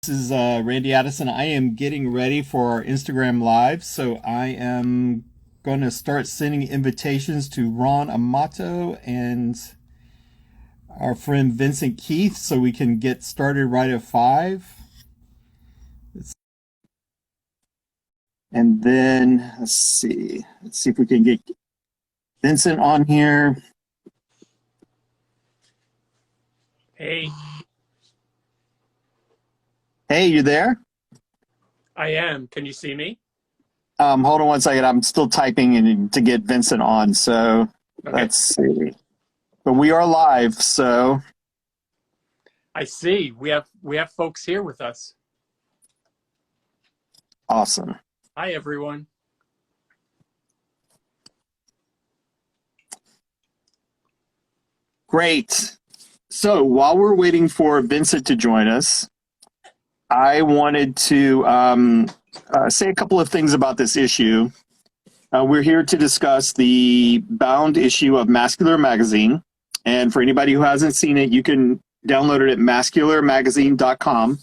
This is Randy Addison. I am getting ready for our Instagram Live, so I am going to start sending invitations to Ron Amato and our friend Vincent Keith so we can get started right at 5. And then, let's see if we can get Vincent on here. Hey. Hey, you there? I am. Can you see me? Hold on one second. I'm still typing in to get Vincent on, so Okay. let's see. But we are live, so I see. We have folks here with us. awesome. Hi, everyone. Great. So while we're waiting for Vincent to join us, I wanted to say a couple of things about this issue. We're here to discuss the bound issue of Mascular magazine. And for anybody who hasn't seen it, you can download it at mascularmagazine.com.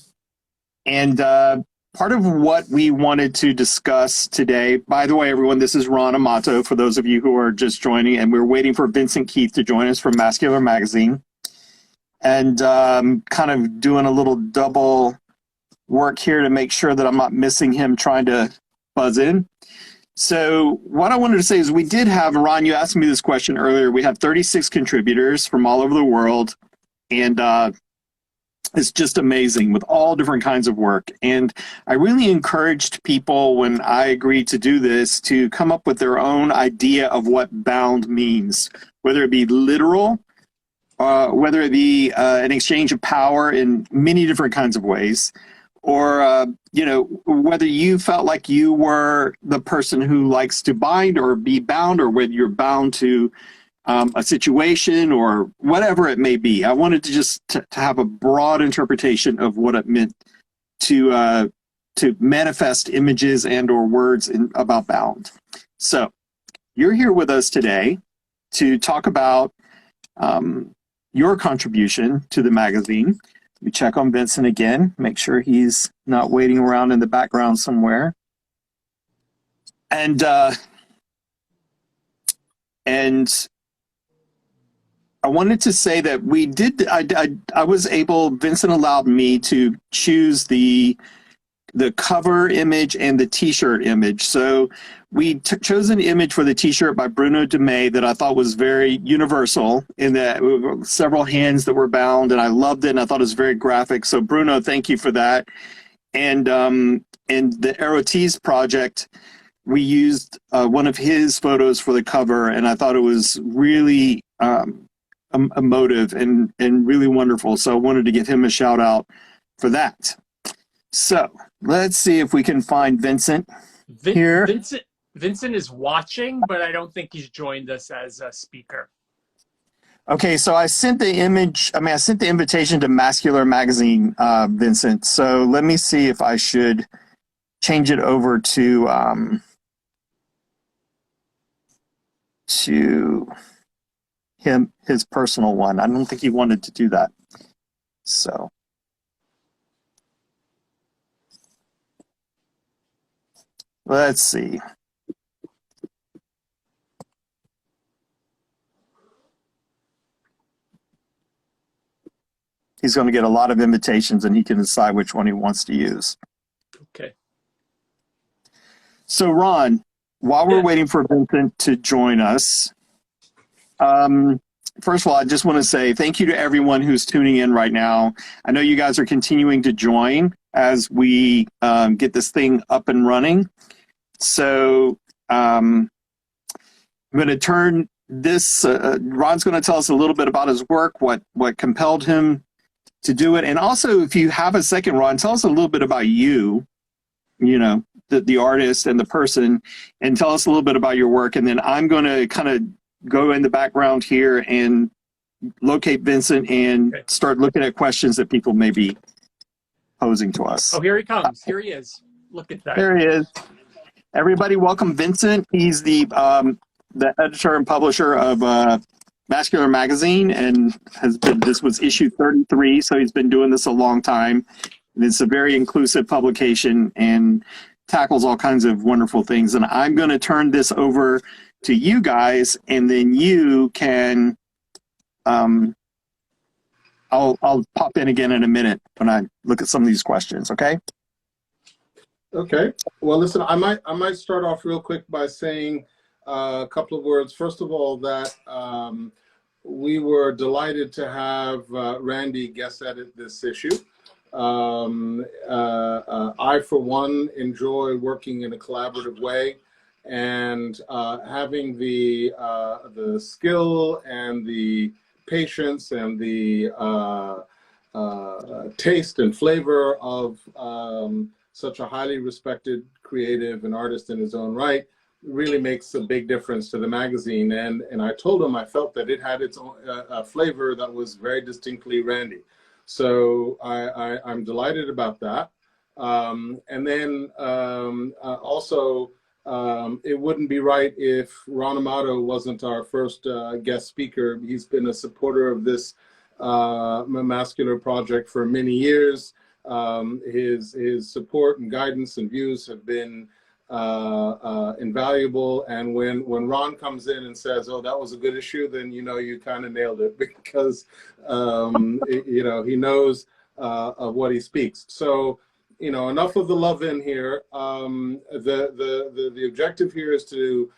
And part of what we wanted to discuss today, by the way, everyone, this is Ron Amato, for those of you who are just joining, and we're waiting for Vincent Keith to join us from Mascular Magazine. And kind of doing a little double work here to make sure that I'm not missing him trying to buzz in. So what I wanted to say is we did have, Ron, you asked me this question earlier, we have 36 contributors from all over the world, and it's just amazing with all different kinds of work. And I really encouraged people when I agreed to do this to come up with their own idea of what bound means, whether it be literal, whether it be an exchange of power in many different kinds of ways, or whether you felt like you were the person who likes to bind or be bound, or whether you're bound to a situation or whatever it may be. I wanted to just to have a broad interpretation of what it meant to manifest images and or words about bound. So you're here with us today to talk about your contribution to the magazine. We check on Vincent again, make sure he's not waiting around in the background somewhere. And I wanted to say that we did, I was able, Vincent allowed me to choose the cover image and the t-shirt image. So we chose an image for the t-shirt by Bruno de May that I thought was very universal, in that several hands that were bound, and I loved it, and I thought it was very graphic. So Bruno, thank you for that. And the Erotiz project, we used one of his photos for the cover, and I thought it was really emotive and really wonderful. So I wanted to give him a shout out for that. So let's see if we can find Vincent here. Vincent is watching, but I don't think he's joined us as a speaker. Okay, so I sent the invitation to Mascular Magazine, Vincent. So let me see if I should change it over to him, his personal one. I don't think he wanted to do that. So let's see. He's going to get a lot of invitations, and he can decide which one he wants to use. Okay. So Ron, while we're waiting for Vincent to join us, first of all, I just want to say thank you to everyone who's tuning in right now. I know you guys are continuing to join as we get this thing up and running. So I'm going to turn this, Ron's going to tell us a little bit about his work, what compelled him to do it. And also, if you have a second, Ron, tell us a little bit about you, the artist and the person, and tell us a little bit about your work. And then I'm going to kind of go in the background here and locate Vincent and start looking at questions that people may be posing to us. Oh, here he comes. Here he is. Look at that. There he is. Everybody, welcome Vincent. He's the editor and publisher of Mascular Magazine, and this was issue 33, so he's been doing this a long time. And it's a very inclusive publication and tackles all kinds of wonderful things. And I'm going to turn this over to you guys, and then you can. I'll pop in again in a minute when I look at some of these questions. Okay. Okay. Well, listen, I might start off real quick by saying a couple of words. First of all, that we were delighted to have Randy guest edit this issue. I, for one, enjoy working in a collaborative way, and having the skill and the patience and the taste and flavor of such a highly respected creative and artist in his own right really makes a big difference to the magazine. And I told him I felt that it had its own flavor that was very distinctly Randy. So I'm delighted about that. And then also, it wouldn't be right if Ron Amato wasn't our first guest speaker. He's been a supporter of this Mascular project for many years. His support and guidance and views have been invaluable. And when Ron comes in and says, "Oh, that was a good issue," then you kind of nailed it, because he knows of what he speaks. So enough of the love in here. The objective here is to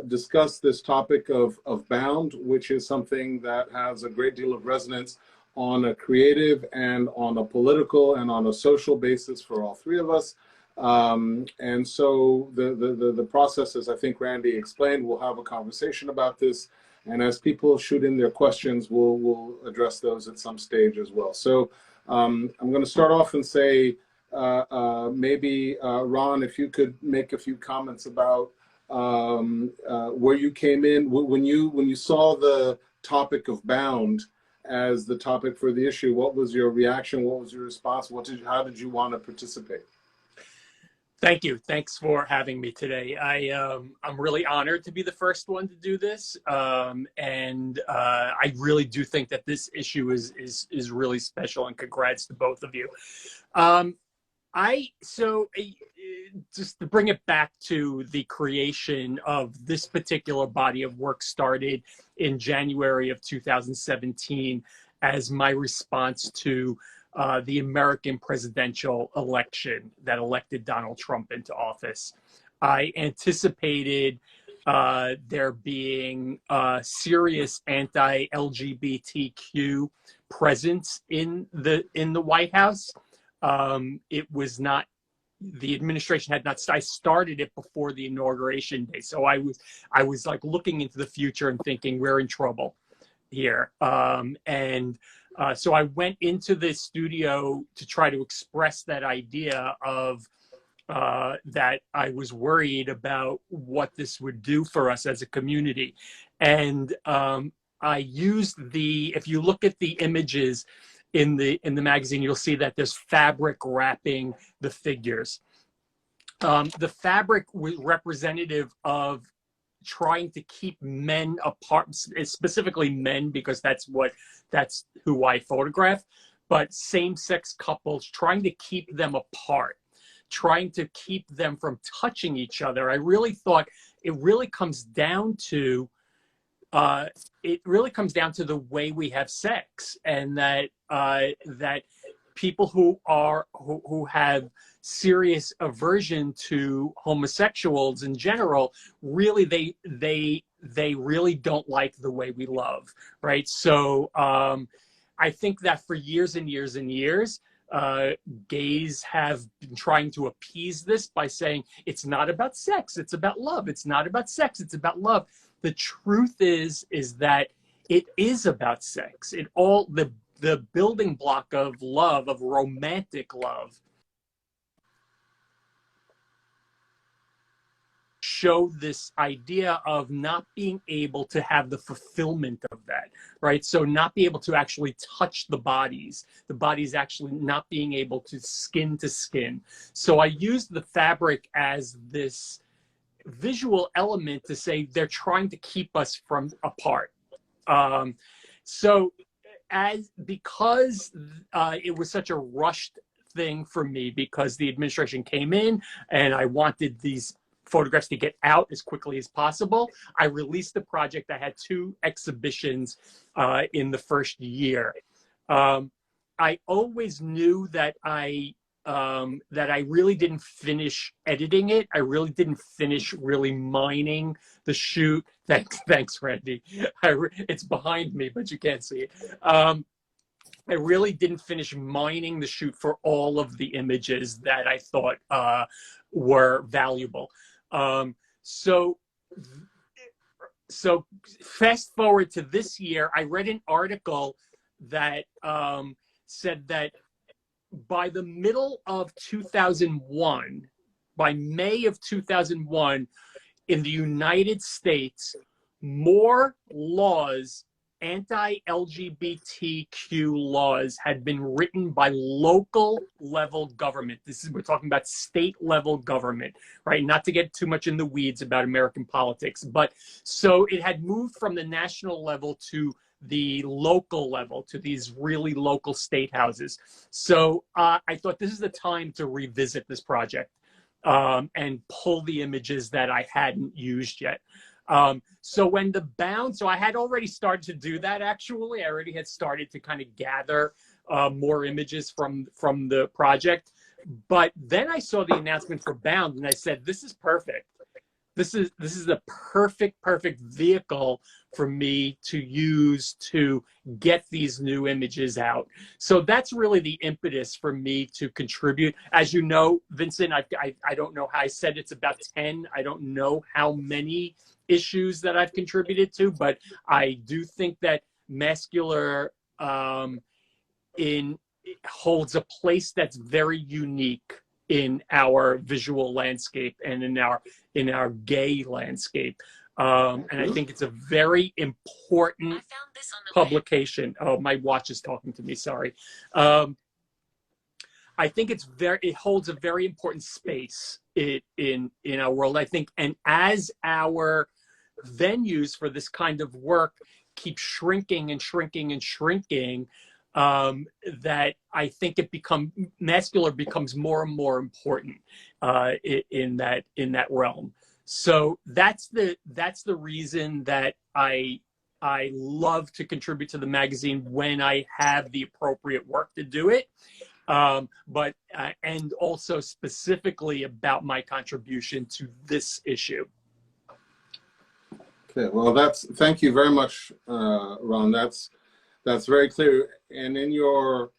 discuss this topic of bound, which is something that has a great deal of resonance on a creative and on a political and on a social basis for all three of us. And so the process, as I think Randy explained, we'll have a conversation about this. And as people shoot in their questions, we'll address those at some stage as well. So I'm going to start off and say, maybe Ron, if you could make a few comments about where you came in when you saw the topic of bound as the topic for the issue. What was your reaction? What was your response? How did you want to participate? Thank you. Thanks for having me today. I'm really honored to be the first one to do this, and I really do think that this issue is really special. And congrats to both of you. Just to bring it back to the creation of this particular body of work started in January of 2017 as my response to the American presidential election that elected Donald Trump into office. I anticipated there being serious anti-LGBTQ presence in the White House. It was not, the administration had not, I started it before the inauguration day. So I was like looking into the future and thinking we're in trouble here. So I went into the studio to try to express that idea of that I was worried about what this would do for us as a community. And I used if you look at the images in the magazine, you'll see that there's fabric wrapping the figures. The fabric was representative of trying to keep men apart, specifically men, because that's who I photograph, but same-sex couples, trying to keep them apart, trying to keep them from touching each other. I really thought it really comes down to the way we have sex, and that people who have serious aversion to homosexuals in general, really they really don't like the way we love, right? So I think that for years and years and years, gays have been trying to appease this by saying it's not about sex, it's about love. It's not about sex, it's about love. The truth is that it is about sex. The building block of love, of romantic love, show this idea of not being able to have the fulfillment of that, right? So not be able to actually touch the bodies actually not being able to skin. So I used the fabric as this visual element to say they're trying to keep us from apart. Because it was such a rushed thing for me because the administration came in and I wanted these photographs to get out as quickly as possible. I released the project. I had 2 exhibitions in the first year. I always knew that I really didn't finish editing it. I really didn't finish really mining the shoot. Thanks, Randy. It's behind me, but you can't see it. I really didn't finish mining the shoot for all of the images that I thought were valuable. So fast forward to this year, I read an article that said that by the middle of 2001, by May of 2001, in the United States, more laws, anti-LGBTQ laws, had been written by local level government. We're talking about state level government, right? Not to get too much in the weeds about American politics, but so it had moved from the national level to the local level, to these really local state houses. So I thought this is the time to revisit this project and pull the images that I hadn't used yet. So I had already started to do that, actually. I already had started to kind of gather more images from the project. But then I saw the announcement for Bound and I said, this is perfect. This is the perfect vehicle for me to use to get these new images out. So that's really the impetus for me to contribute. As you know, Vincent, I don't know how I said it's about 10. I don't know how many issues that I've contributed to, but I do think that Mascular holds a place that's very unique in our visual landscape and in our gay landscape. And I think it's a very important publication. Oh, my watch is talking to me, sorry. I think it holds a very important space in our world, I think. And as our venues for this kind of work keep shrinking and shrinking and shrinking, that I think Mascular becomes more and more important in that realm. So that's the reason that I love to contribute to the magazine when I have the appropriate work to do it. But and also specifically about my contribution to this issue. Okay, well, thank you very much, Ron. That's very clear. And in your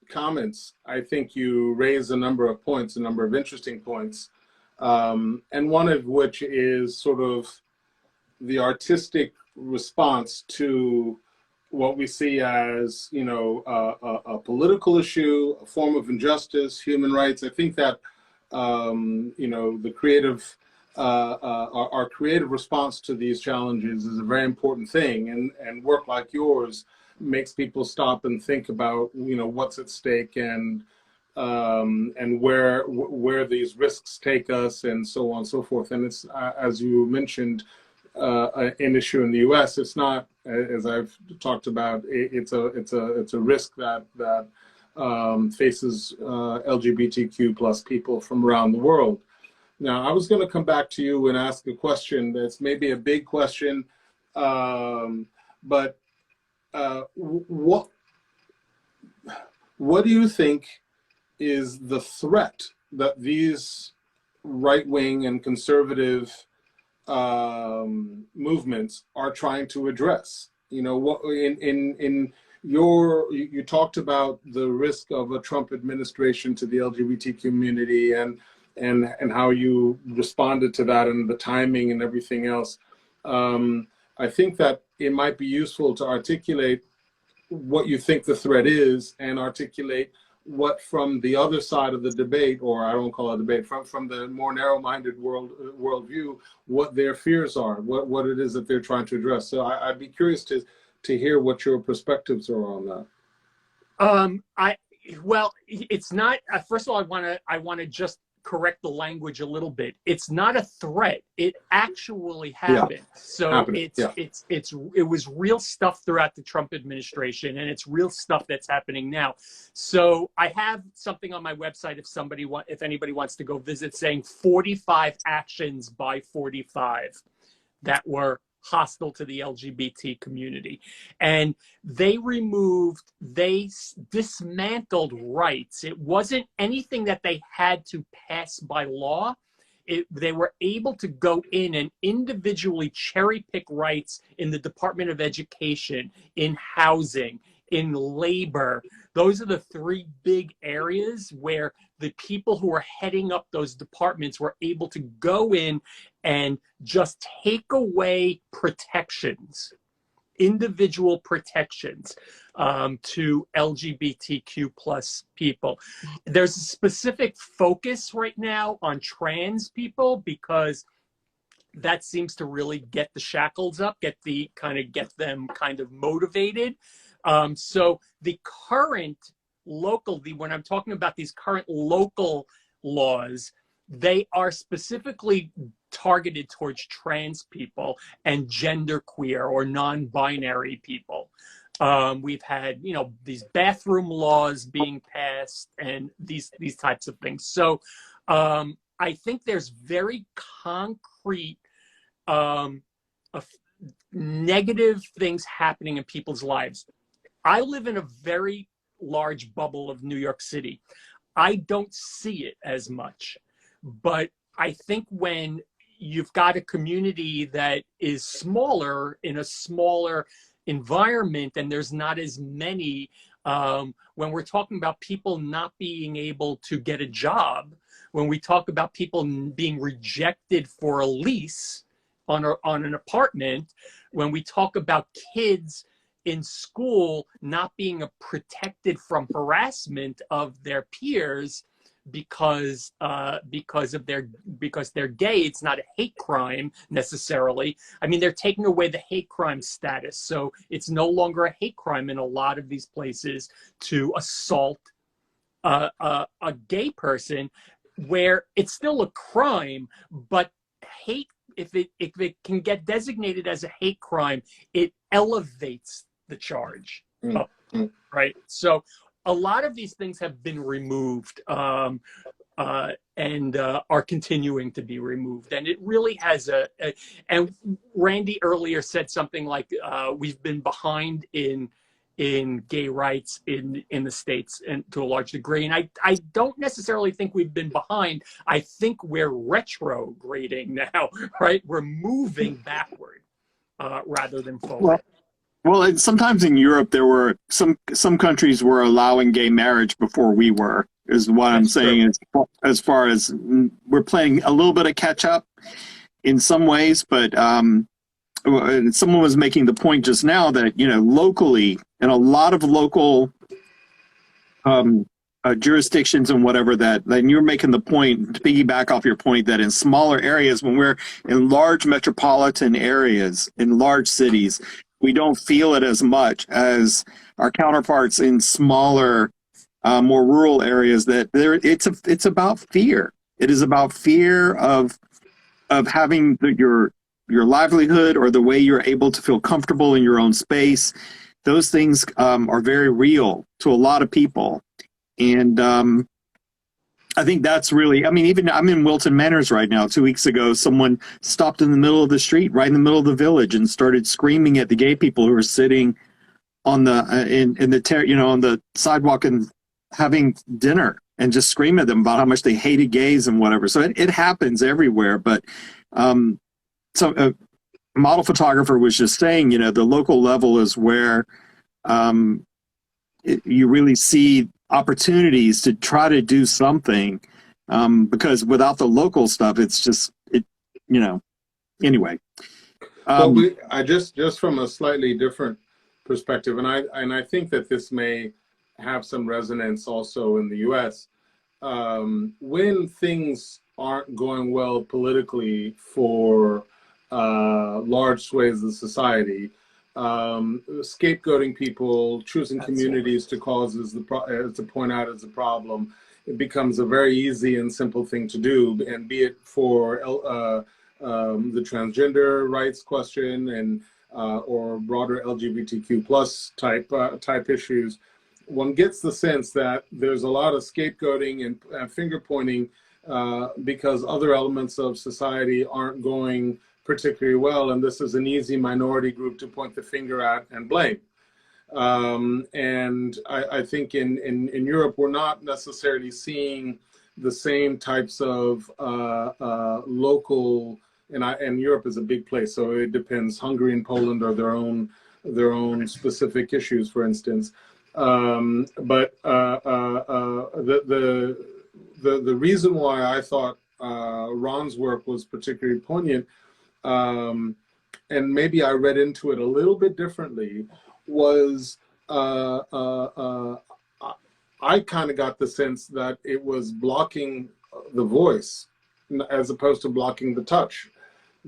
comments, I think you raise a number of points, a number of interesting points, and one of which is sort of the artistic response to what we see as, a political issue, a form of injustice, human rights. I think that, the creative, our creative response to these challenges is a very important thing, and work like yours makes people stop and think about, what's at stake and where these risks take us, and so on and so forth. And it's as you mentioned, an issue in the U.S. It's not, as I've talked about, it's a risk that faces LGBTQ plus people from around the world. Now, I was going to come back to you and ask a question that's maybe a big question, but what do you think is the threat that these right-wing and conservative movements are trying to address? What you talked about the risk of a Trump administration to the LGBT community and how you responded to that and the timing and everything else. I think that it might be useful to articulate what you think the threat is and articulate what from the other side of the debate, or I don't call it a debate, from the more narrow-minded worldview, what their fears are, what it is that they're trying to address. So I'd be curious to hear what your perspectives are on that. Well, it's not. First of all, I want to just correct the language a little bit. It's not a threat. It actually happened. So it was real stuff throughout the Trump administration, and it's real stuff that's happening now. So I have something on my website if anybody wants to go visit, saying 45 actions by 45 that were hostile to the LGBT community. And they dismantled rights. It wasn't anything that they had to pass by law. They were able to go in and individually cherry pick rights in the Department of Education, in housing, in labor. Those are the three big areas where the people who are heading up those departments were able to go in and just take away protections, individual protections to LGBTQ plus people. There's a specific focus right now on trans people because that seems to really get the shackles up, get them kind of motivated. So the current when I'm talking about these current local laws, they are specifically targeted towards trans people and genderqueer or non-binary people. We've had, these bathroom laws being passed and these types of things. So I think there's very concrete negative things happening in people's lives. I live in a very large bubble of New York City. I don't see it as much, but I think when you've got a community that is smaller in a smaller environment and there's not as many, when we're talking about people not being able to get a job, when we talk about people being rejected for a lease on an apartment, when we talk about kids in school not being protected from harassment of their peers because they're gay, it's not a hate crime necessarily. I mean, they're taking away the hate crime status, so it's no longer a hate crime in a lot of these places to assault a gay person, where it's still a crime, but hate, if it can get designated as a hate crime, it elevates the charge up, right? So a lot of these things have been removed and are continuing to be removed. And it really has and Randy earlier said something like, we've been behind in gay rights in the States, and to a large degree. And I don't necessarily think we've been behind. I think we're retrograding now, right? We're moving backward rather than forward. Well, and sometimes in Europe, there were some countries were allowing gay marriage before we were, is what I'm saying. As far as we're playing a little bit of catch up in some ways, but someone was making the point just now that, locally, in a lot of local jurisdictions and whatever, that then you're making the point, to piggyback off your point, that in smaller areas, when we're in large metropolitan areas, in large cities, we don't feel it as much as our counterparts in smaller, more rural areas. That it's about fear. It is about fear of having your livelihood or the way you're able to feel comfortable in your own space. Those things are very real to a lot of people, and I think that's really, even I'm in Wilton Manors right now. 2 weeks ago, someone stopped in the middle of the street, right in the middle of the village, and started screaming at the gay people who were sitting on the on the sidewalk and having dinner, and just scream at them about how much they hated gays and whatever. So it happens everywhere. But so a model photographer was just saying, the local level is where you really see opportunities to try to do something, because without the local stuff, it's just anyway. I just from a slightly different perspective, and I think that this may have some resonance also in the U.S. When things aren't going well politically for large swathes of society, scapegoating people, choosing That's communities to cause to point out as a problem. It becomes a very easy and simple thing to do, and be it for the transgender rights question and or broader LGBTQ plus type issues. One gets the sense that there's a lot of scapegoating and finger pointing because other elements of society aren't going particularly well, and this is an easy minority group to point the finger at and blame. And I think in Europe, we're not necessarily seeing the same types of local, and Europe is a big place, so it depends. Hungary and Poland are their own specific issues, for instance. But the reason why I thought Ron's work was particularly poignant, and maybe I read into it a little bit differently, was I kind of got the sense that it was blocking the voice as opposed to blocking the touch,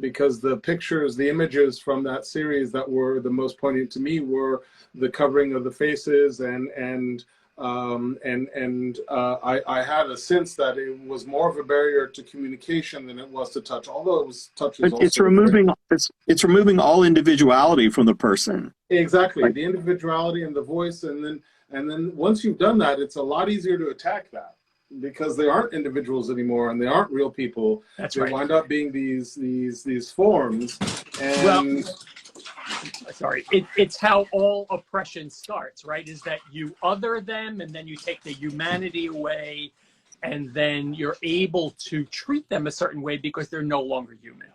because the pictures, the images from that series that were the most poignant to me were the covering of the faces, and I had a sense that it was more of a barrier to communication than it was to touch, although it was touch. But it's removing all individuality from the person. Exactly, Like, the individuality and the voice, and then once you've done that, it's a lot easier to attack that, because they aren't individuals anymore and they aren't real people. That's they right. wind up being these forms. And Well, sorry, it's how all oppression starts, right? Is that you other them, and then you take the humanity away, and then you're able to treat them a certain way because they're no longer human.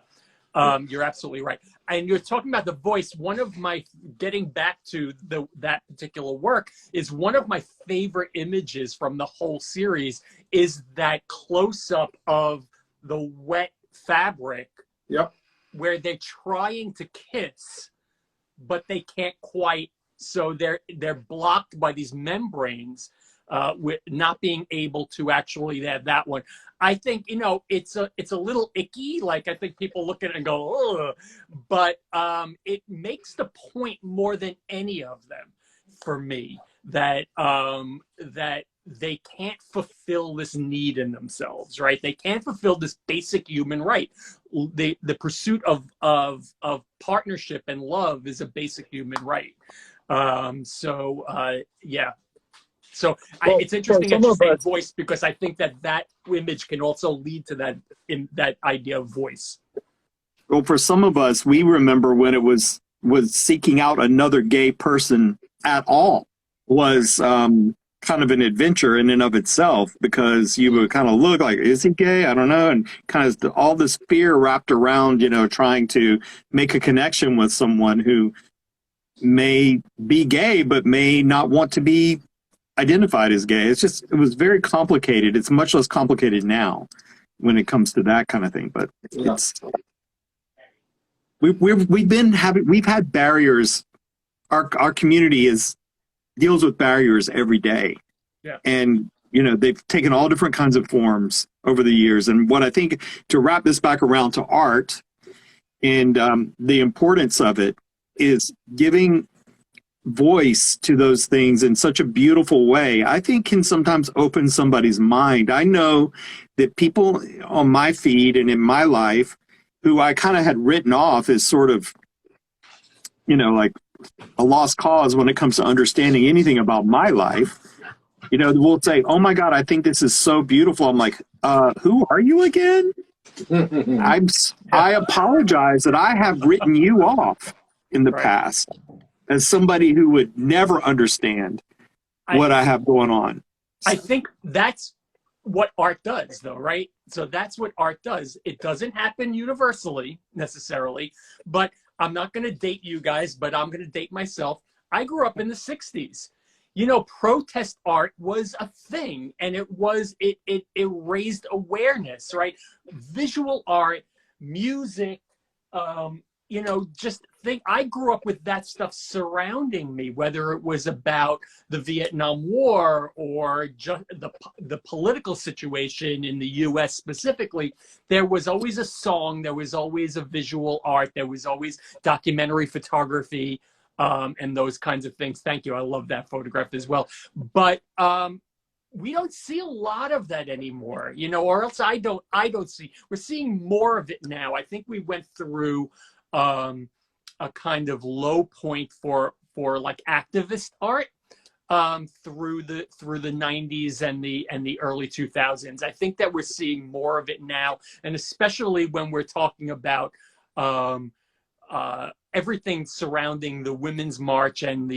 You're absolutely right. And you're talking about the voice. One of my, getting back to that particular work, is one of my favorite images from the whole series is that close-up of the wet fabric. Yep. Where they're trying to kiss, but they can't quite, so they're blocked by these membranes, with not being able to actually have that one. I think, it's a little icky. Like, I think people look at it and go, ugh, but it makes the point more than any of them for me, that that they can't fulfill this need in themselves, right? They can't fulfill this basic human right. The pursuit of partnership and love is a basic human right. Yeah. So it's interesting that you say voice, because I think that image can also lead to that idea of voice. Well, for some of us, we remember when it was seeking out another gay person at all was kind of an adventure in and of itself, because you would kind of look like, is he gay? I don't know. And kind of all this fear wrapped around, trying to make a connection with someone who may be gay, but may not want to be identified as gay. It was very complicated. It's much less complicated now when it comes to that kind of thing. But Yeah. we've had barriers. Our community deals with barriers every day. Yeah. And, they've taken all different kinds of forms over the years. And what I think, to wrap this back around to art and the importance of it, is giving voice to those things in such a beautiful way, I think can sometimes open somebody's mind. I know that people on my feed and in my life who I kind of had written off as sort of, like a lost cause when it comes to understanding anything about my life, will say, oh my God, I think this is so beautiful. I'm like, who are you again? I apologize that I have written you off in the past as somebody who would never understand what I have going on. I think that's what art does, though, right? So that's what art does. It doesn't happen universally necessarily, but I'm not going to date you guys, but I'm going to date myself. I grew up in the 60s. Protest art was a thing, and it raised awareness, right? Visual art, music, just think, I grew up with that stuff surrounding me, whether it was about the Vietnam War or just the political situation in the US specifically. There was always a song, there was always a visual art, there was always documentary photography. and those kinds of things. Thank you. I love that photograph as well. But we don't see a lot of that anymore, you know, or else I don't see. We're seeing more of it now. I think we went through a kind of low point for like activist art through the 90s and the early 2000s. I think that we're seeing more of it now, and especially when we're talking about everything surrounding the Women's March and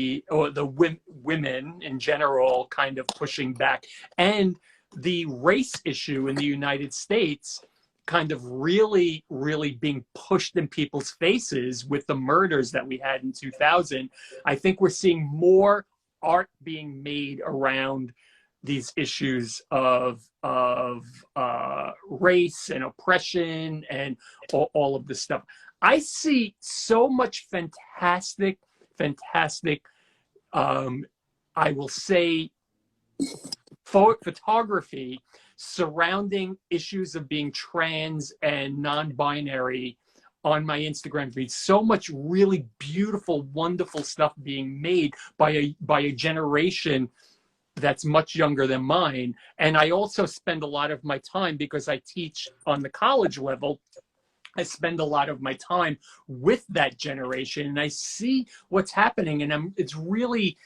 women in general kind of pushing back, and the race issue in the United States kind of really being pushed in people's faces with the murders that we had in 2000. I think we're seeing more art being made around these issues of race and oppression and all of this stuff. I see so much fantastic, I will say, photography surrounding issues of being trans and non-binary on my Instagram feed. So much really beautiful, wonderful stuff being made by a generation that's much younger than mine. And I also spend a lot of my time, because I teach on the college level, I spend a lot of my time with that generation, and I see what's happening, and it's really,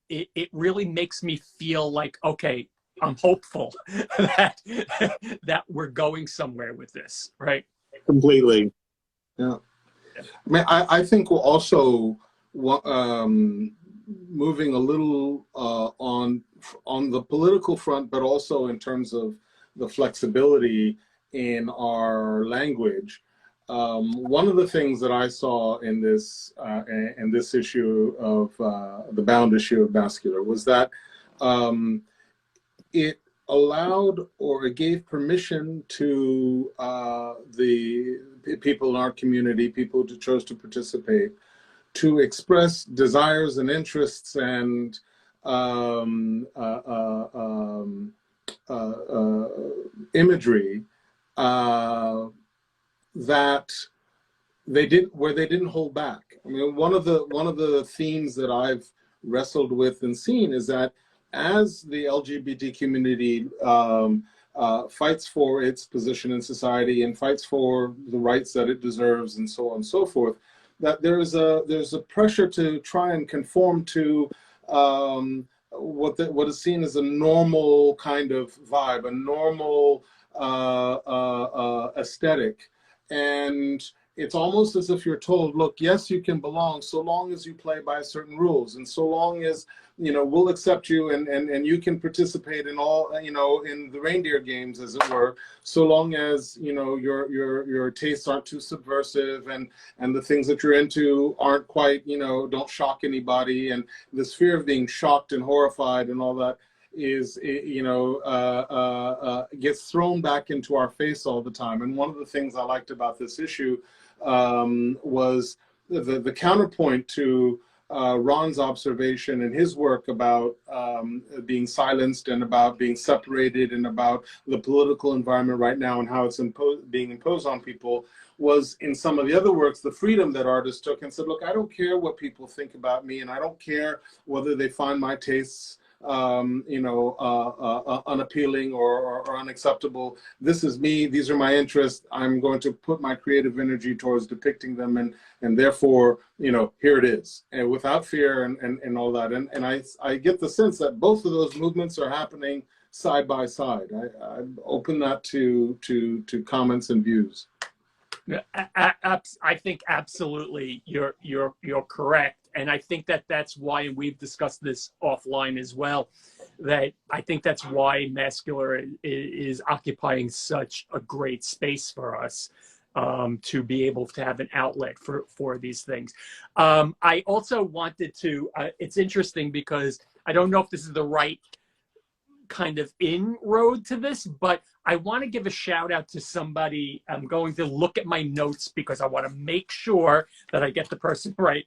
it really makes me feel like, okay, I'm hopeful that we're going somewhere with this, right? Completely. Yeah. I mean, I think we're also moving a little on the political front, but also in terms of the flexibility in our language. One of the things that I saw in this issue of the bound issue of Mascular was that it allowed, or it gave permission to the people in our community, people who chose to participate, to express desires and interests and imagery that they didn't hold back. I mean, one of the themes that I've wrestled with and seen is that as the LGBT community fights for its position in society and fights for the rights that it deserves and so on and so forth, that there's a pressure to try and conform to what is seen as a normal kind of vibe, a normal aesthetic. And it's almost as if you're told, look, yes, you can belong so long as you play by certain rules, and so long as, you know, we'll accept you and you can participate in all, you know, in the reindeer games, as it were, so long as, you know, your tastes aren't too subversive and the things that you're into aren't quite, you know, don't shock anybody. And this fear of being shocked and horrified and all that is, you know, gets thrown back into our face all the time. And one of the things I liked about this issue was the counterpoint to Ron's observation and his work about being silenced and about being separated and about the political environment right now and how it's being imposed on people, was in some of the other works, the freedom that artists took and said, look, I don't care what people think about me, and I don't care whether they find my tastes you know, unappealing or unacceptable. This is me. These are my interests. I'm going to put my creative energy towards depicting them, and therefore, you know, here it is, and without fear and all that. And I get the sense that both of those movements are happening side by side. I open that to comments and views. I think absolutely you're correct. And I think that's why, and we've discussed this offline as well, that I think that's why Mascular is occupying such a great space for us, to be able to have an outlet for these things. I also wanted to, it's interesting because I don't know if this is the right kind of inroad to this, but I want to give a shout out to somebody. I'm going to look at my notes because I want to make sure that I get the person right.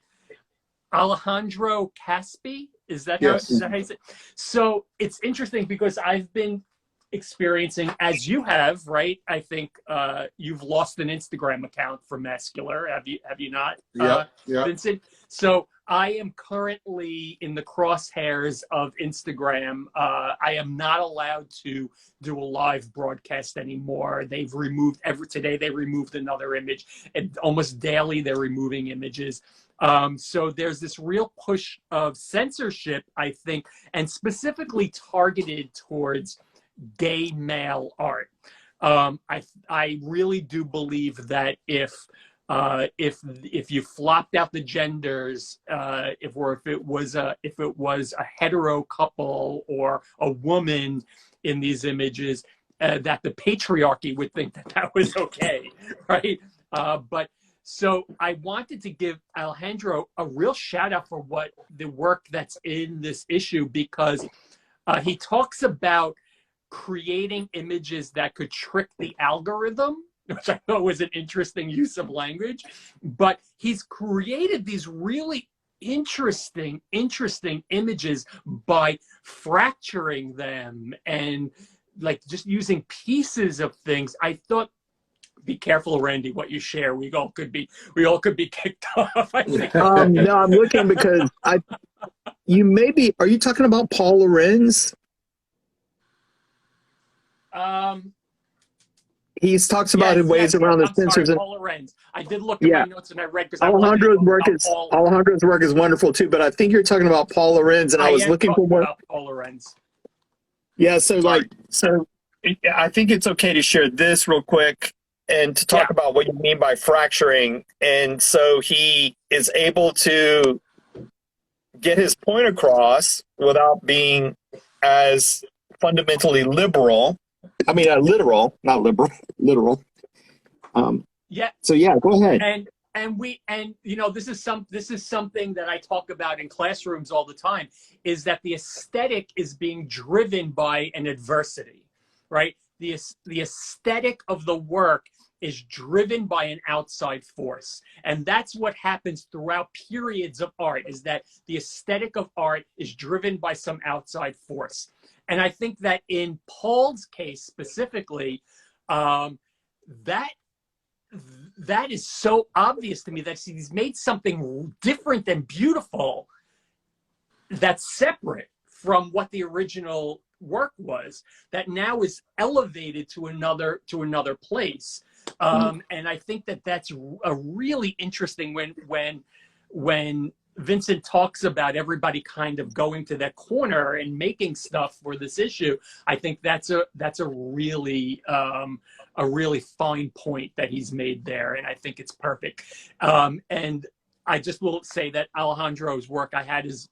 Alejandro Caspi, is that how you say it? So it's interesting because I've been experiencing, as you have, right? I think you've lost an Instagram account for Mascular. Have you not, Yeah. Vincent? So I am currently in the crosshairs of Instagram. I am not allowed to do a live broadcast anymore. They've removed today they removed another image, and almost daily they're removing images. So there's this real push of censorship, I think, and specifically targeted towards gay male art. I really do believe that if you flopped out the genders, if it was a hetero couple or a woman in these images, that the patriarchy would think that that was okay, right? But so I wanted to give Alejandro a real shout out for what the work that's in this issue, because he talks about creating images that could trick the algorithm, which I thought was an interesting use of language. But he's created these really interesting images by fracturing them and like just using pieces of things. I thought, be careful, Randy, what you share. We all could be kicked off, I think. No, I'm looking because are you talking about Paul Lorenz? He talks about his ways around the censors. Sorry, Paul Lorenz. I did look at my notes and I read because Alejandro's work is wonderful too, but I think you're talking about Paul Lorenz, and I was looking for more. Paul Lorenz. Yeah, so I think it's okay to share this real quick and to talk about what you mean by fracturing. And so he is able to get his point across without being as fundamentally liberal. I mean, literal, not liberal, literal. So yeah, go ahead. And you know, this is something that I talk about in classrooms all the time, is that the aesthetic is being driven by an adversity, right? The aesthetic of the work is driven by an outside force. And that's what happens throughout periods of art, is that the aesthetic of art is driven by some outside force. And I think that in Paul's case specifically, that is so obvious to me, that he's made something different and beautiful that's separate from what the original work was, that now is elevated to another place. And I think that that's a really interesting when Vincent talks about everybody kind of going to that corner and making stuff for this issue. I think that's a really fine point that he's made there, and I think it's perfect. And I just will say that Alejandro's work, I had his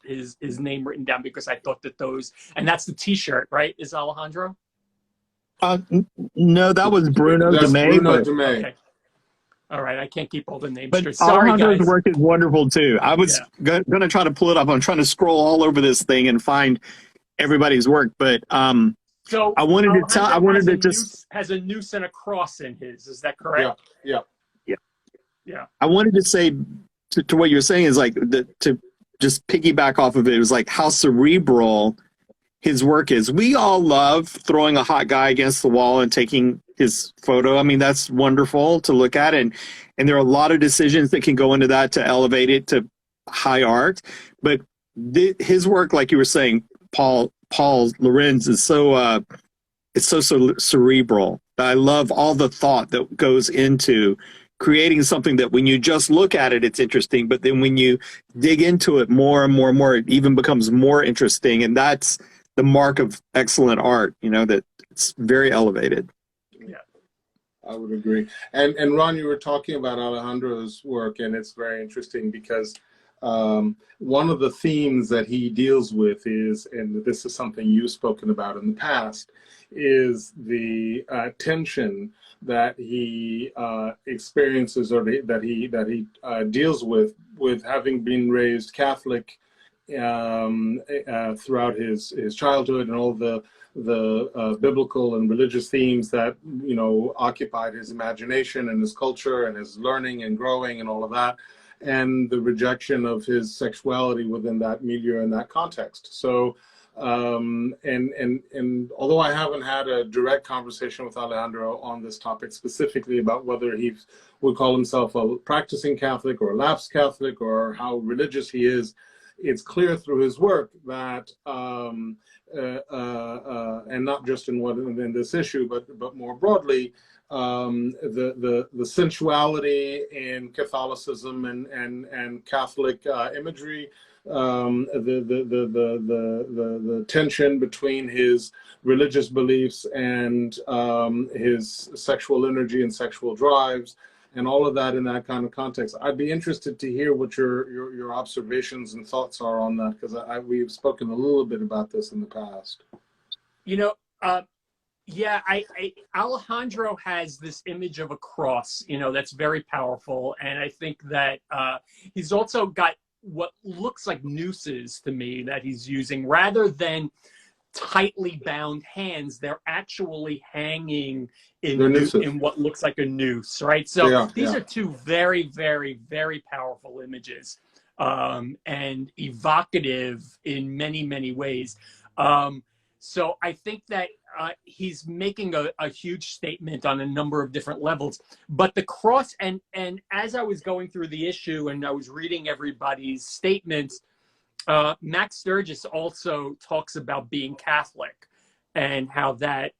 name written down because I thought that those, and that's the T-shirt, right? Is Alejandro? No, that was Bruno DeMay. Okay. All right, I can't keep all the names straight. Sorry, Alejandro's work is wonderful too. I was going to try to pull it up. I'm trying to scroll all over this thing and find everybody's work, but so I wanted to tell. I wanted to just has a noose and a cross in his. Is that correct? Yeah. I wanted to say to what you're saying is like to just piggyback off of it. It was like how cerebral his work is. We all love throwing a hot guy against the wall and taking his photo. I mean, that's wonderful to look at. And there are a lot of decisions that can go into that to elevate it to high art. But his work, like you were saying, Paul Lorenz, is so cerebral. I love all the thought that goes into creating something that when you just look at it, it's interesting. But then when you dig into it more and more and more, it even becomes more interesting. And that's the mark of excellent art, you know, that it's very elevated. I would agree. And Ron, you were talking about Alejandro's work, and it's very interesting because one of the themes that he deals with is, and this is something you've spoken about in the past, is the tension that he experiences, or that he deals with having been raised Catholic throughout his childhood, and all the biblical and religious themes that, you know, occupied his imagination and his culture and his learning and growing and all of that, and the rejection of his sexuality within that milieu and that context. So And although I haven't had a direct conversation with Alejandro on this topic specifically about whether he would call himself a practicing Catholic or a lapsed Catholic or how religious he is, it's clear through his work that, and not just in this issue, but more broadly, the sensuality in Catholicism and Catholic imagery, the tension between his religious beliefs and his sexual energy and sexual drives, and all of that in that kind of context. I'd be interested to hear what your observations and thoughts are on that, because we've spoken a little bit about this in the past. You know, yeah, Alejandro has this image of a cross, you know, that's very powerful. And I think that he's also got what looks like nooses to me that he's using rather than tightly bound hands. They're actually hanging in what looks like a noose, right? So these are two very, very, very powerful images, and evocative in many, many ways. So I think that he's making a huge statement on a number of different levels. But the cross, and as I was going through the issue and I was reading everybody's statements, Max Sturgis also talks about being Catholic and how that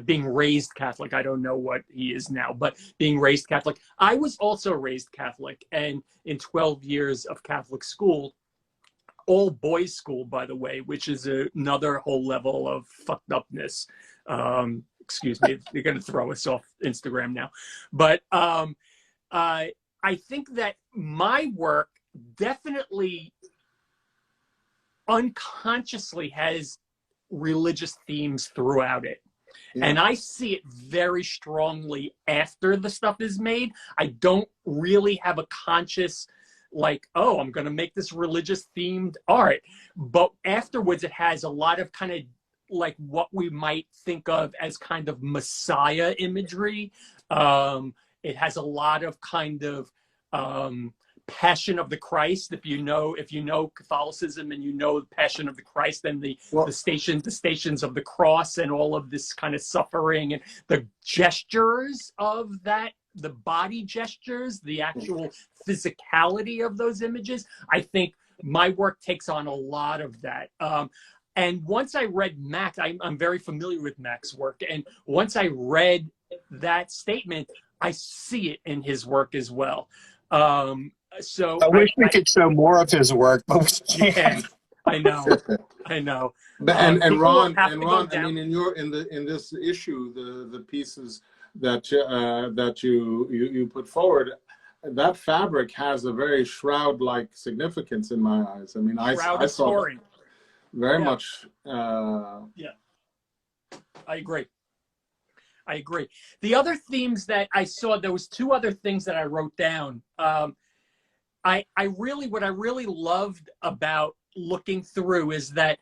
being raised Catholic. I don't know what he is now, but being raised Catholic. I was also raised Catholic, and in 12 years of Catholic school, all boys school, by the way, which is another whole level of fucked upness. Excuse me, you're going to throw us off Instagram now. But I think that my work definitely unconsciously has religious themes throughout it. Yeah. And I see it very strongly after the stuff is made. I don't really have a conscious, like, oh, I'm going to make this religious themed art. But afterwards, it has a lot of kind of like what we might think of as kind of Messiah imagery. It has a lot of kind of Passion of the Christ. If you know Catholicism and you know the Passion of the Christ, then the stations of the cross and all of this kind of suffering and the gestures of that, the body gestures, the actual physicality of those images. I think my work takes on a lot of that. And once I read Max, I'm very familiar with Max's work. And once I read that statement, I see it in his work as well. So I wish we could show more of his work, but we can't. Yeah, I know. But, and Ron, I mean, in this issue, the pieces that you put forward, that fabric has a very shroud-like significance in my eyes. I mean, I saw it very much. Yeah, I agree. The other themes that I saw, there was two other things that I wrote down. What I really loved about looking through is that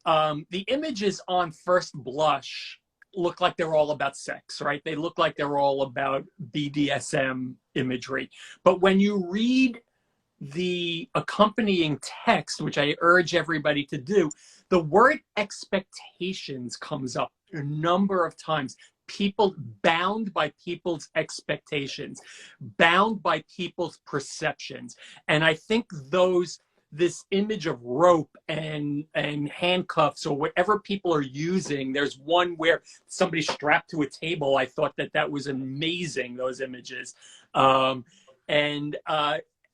the images on first blush look like they're all about sex, right? They look like they're all about BDSM imagery. But when you read the accompanying text, which I urge everybody to do, the word expectations comes up a number of times. People bound by people's expectations, bound by people's perceptions. And I think this image of rope and handcuffs or whatever people are using, there's one where somebody's strapped to a table. I thought that was amazing, those images. And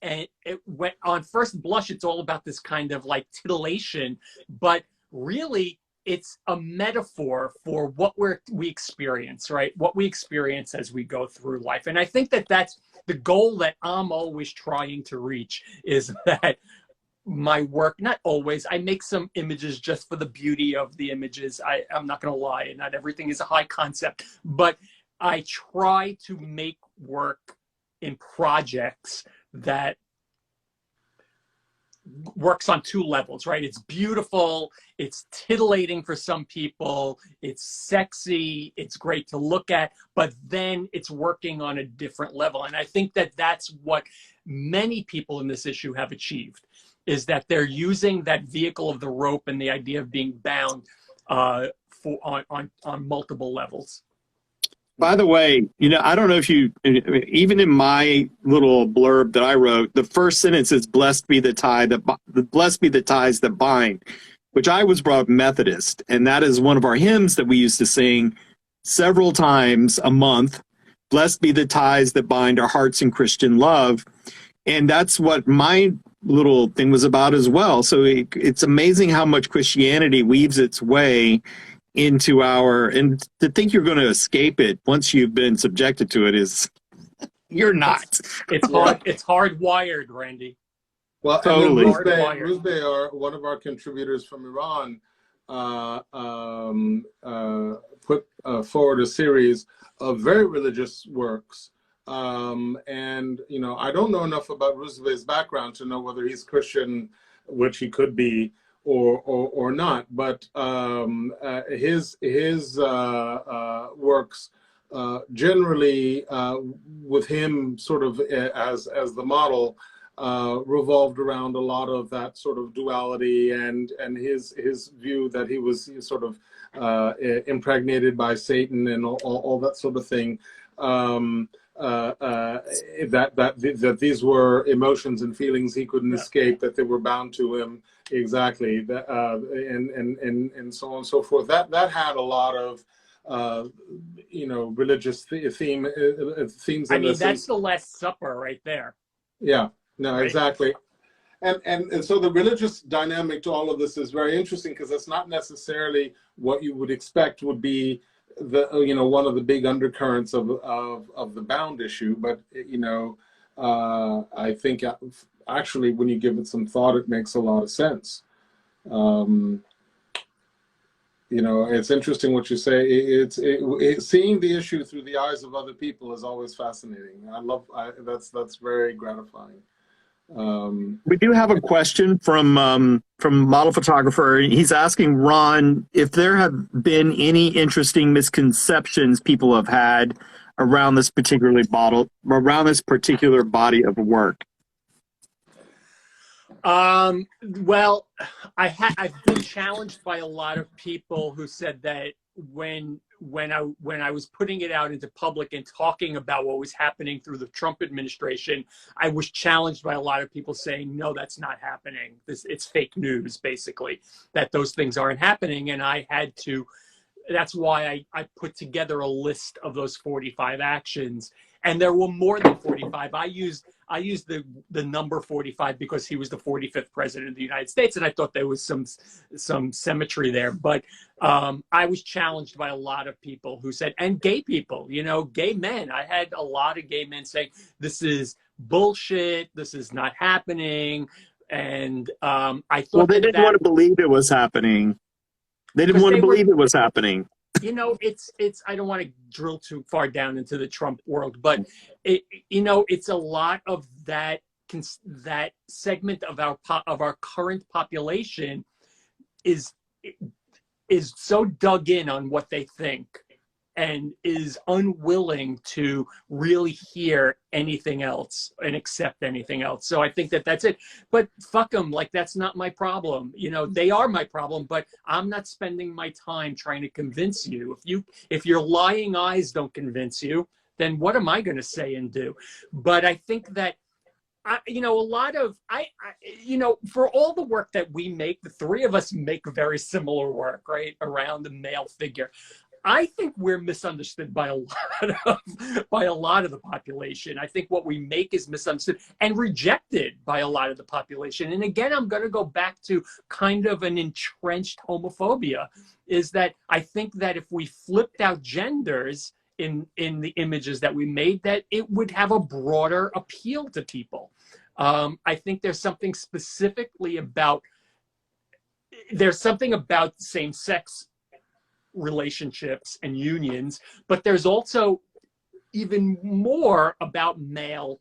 it went, on first blush, it's all about this kind of like titillation, but really it's a metaphor for what we experience, right? What we experience as we go through life. And I think that that's the goal that I'm always trying to reach, is that my work, not always, I make some images just for the beauty of the images. I'm not going to lie, not everything is a high concept, but I try to make work in projects that works on two levels, right? It's beautiful, it's titillating for some people, it's sexy, it's great to look at, but then it's working on a different level. And I think that that's what many people in this issue have achieved. is that they're using that vehicle of the rope and the idea of being bound on multiple levels. By the way, I don't know if you, even in my little blurb that I wrote, the first sentence is "Blessed be the blessed be the ties that bind," which I was brought up Methodist, and that is one of our hymns that we used to sing several times a month. Blessed be the ties that bind our hearts in Christian love, and that's what my little thing was about as well. So it's amazing how much Christianity weaves its way into and to think you're going to escape it once you've been subjected to it is, you're not. It's hard. It's hardwired, Randy. Well, totally. And then Rusbeh, one of our contributors from Iran, put forward a series of very religious works. And, I don't know enough about Rusbeh's background to know whether he's Christian, which he could be, or not. But his works generally, with him sort of as the model, revolved around a lot of that sort of duality and his view that he was sort of impregnated by Satan and all that sort of thing. That these were emotions and feelings he couldn't escape, that they were bound to him. Exactly. And so on and so forth. That had a lot of religious themes. I mean, that's the Last Supper right there. Yeah. No, right. Exactly. And so the religious dynamic to all of this is very interesting, because it's not necessarily what you would expect would be the one of the big undercurrents of the bound issue. But I think actually when you give it some thought, it makes a lot of sense. It's interesting what you say. Seeing the issue through the eyes of other people is always fascinating. That's very gratifying. We do have a question from model photographer. He's asking Ron if there have been any interesting misconceptions people have had around this particular body of work. Well, I've been challenged by a lot of people who said that when I was putting it out into public and talking about what was happening through the Trump administration, I was challenged by a lot of people saying, no, that's not happening. It's fake news, basically, that those things aren't happening. And that's why I put together a list of those 45 actions. And there were more than 45. I used the number 45 because he was the 45th president of the United States, and I thought there was some symmetry there. But I was challenged by a lot of people who said, and gay people, gay men. I had a lot of gay men saying, this is bullshit, this is not happening. And I thought they didn't want to believe it was happening. They didn't want to believe it was happening. It's I don't want to drill too far down into the Trump world, but it's a lot of that segment of our current population is so dug in on what they think and is unwilling to really hear anything else and accept anything else. So I think that's it. But fuck them, like that's not my problem. They are my problem, but I'm not spending my time trying to convince you. If your lying eyes don't convince you, then what am I going to say and do? But I think that for all the work that we make, the three of us make very similar work, right, around the male figure. I think we're misunderstood by a lot of the population. I think what we make is misunderstood and rejected by a lot of the population. And again, I'm going to go back to kind of an entrenched homophobia, is that I think that if we flipped out genders in the images that we made, that it would have a broader appeal to people. I think there's something about same-sex relationships and unions, but there's also even more about male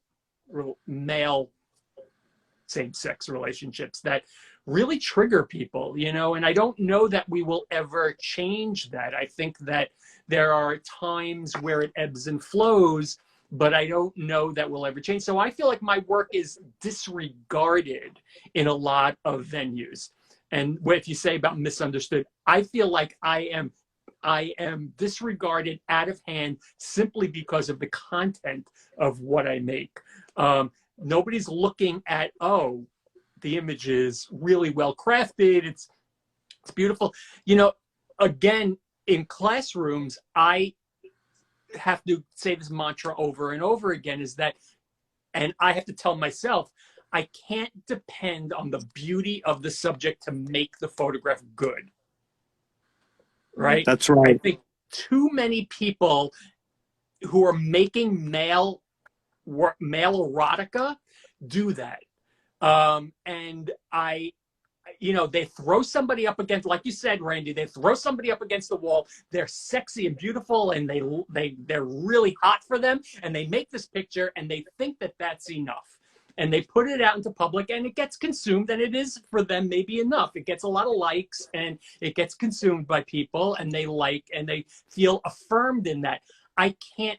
same-sex relationships that really trigger people, and I don't know that we will ever change that. I think that there are times where it ebbs and flows, but I don't know that will ever change. So I feel like my work is disregarded in a lot of venues. And what you say about misunderstood, I feel like I am disregarded, out of hand, simply because of the content of what I make. Nobody's looking at, oh, the image is really well crafted. It's beautiful. You know, again, in classrooms, I have to say this mantra over and over again, is that, and I have to tell myself, I can't depend on the beauty of the subject to make the photograph good. Right? That's right. I think too many people who are making male erotica do that. And you know, they throw somebody up against, like you said, Randy, they throw somebody up against the wall. They're sexy and beautiful, and they're really hot for them, and they make this picture, and they think that that's enough. And they put it out into public, and it gets consumed, and it is for them maybe enough. It gets a lot of likes, and it gets consumed by people, and they like, and they feel affirmed in that. I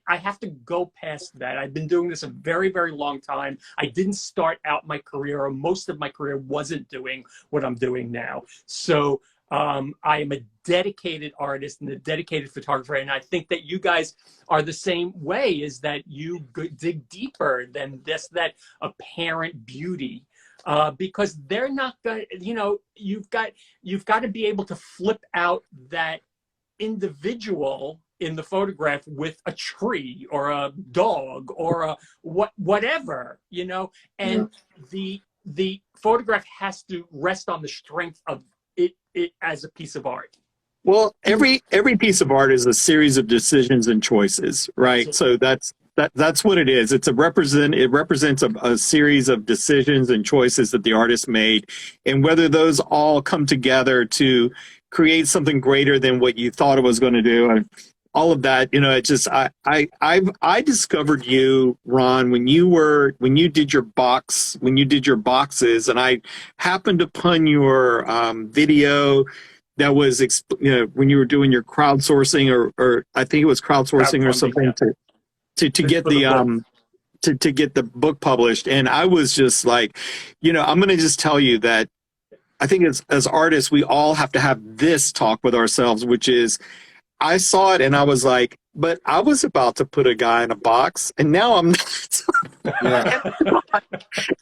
have to go past that. I've been doing this a very, very long time. I didn't start out my career, or most of my career wasn't doing what I'm doing now. So I am a dedicated artist and a dedicated photographer. And I think that you guys are the same way, is that you dig deeper than that apparent beauty. Because they're not going to, you know, you've got to be able to flip out that individual in the photograph with a tree or a dog or a whatever, you know, and the photograph has to rest on the strength of it as a piece of art. Well, every piece of art is a series of decisions and choices, right? So that's what it is. It represents a series of decisions and choices that the artist made, and whether those all come together to create something greater than what you thought it was going to do. And all of that, you know, it just, I discovered you, Ron, when you did your boxes, and I happened upon your video that was, you know, when you were doing your crowdsourcing, or I think it was crowdsourcing or something, to get the to get the book published. And I was just like, you know, I'm going to just tell you that I think as artists, we all have to have this talk with ourselves, which is, I saw it and I was like, but I was about to put a guy in a box, and now I'm not.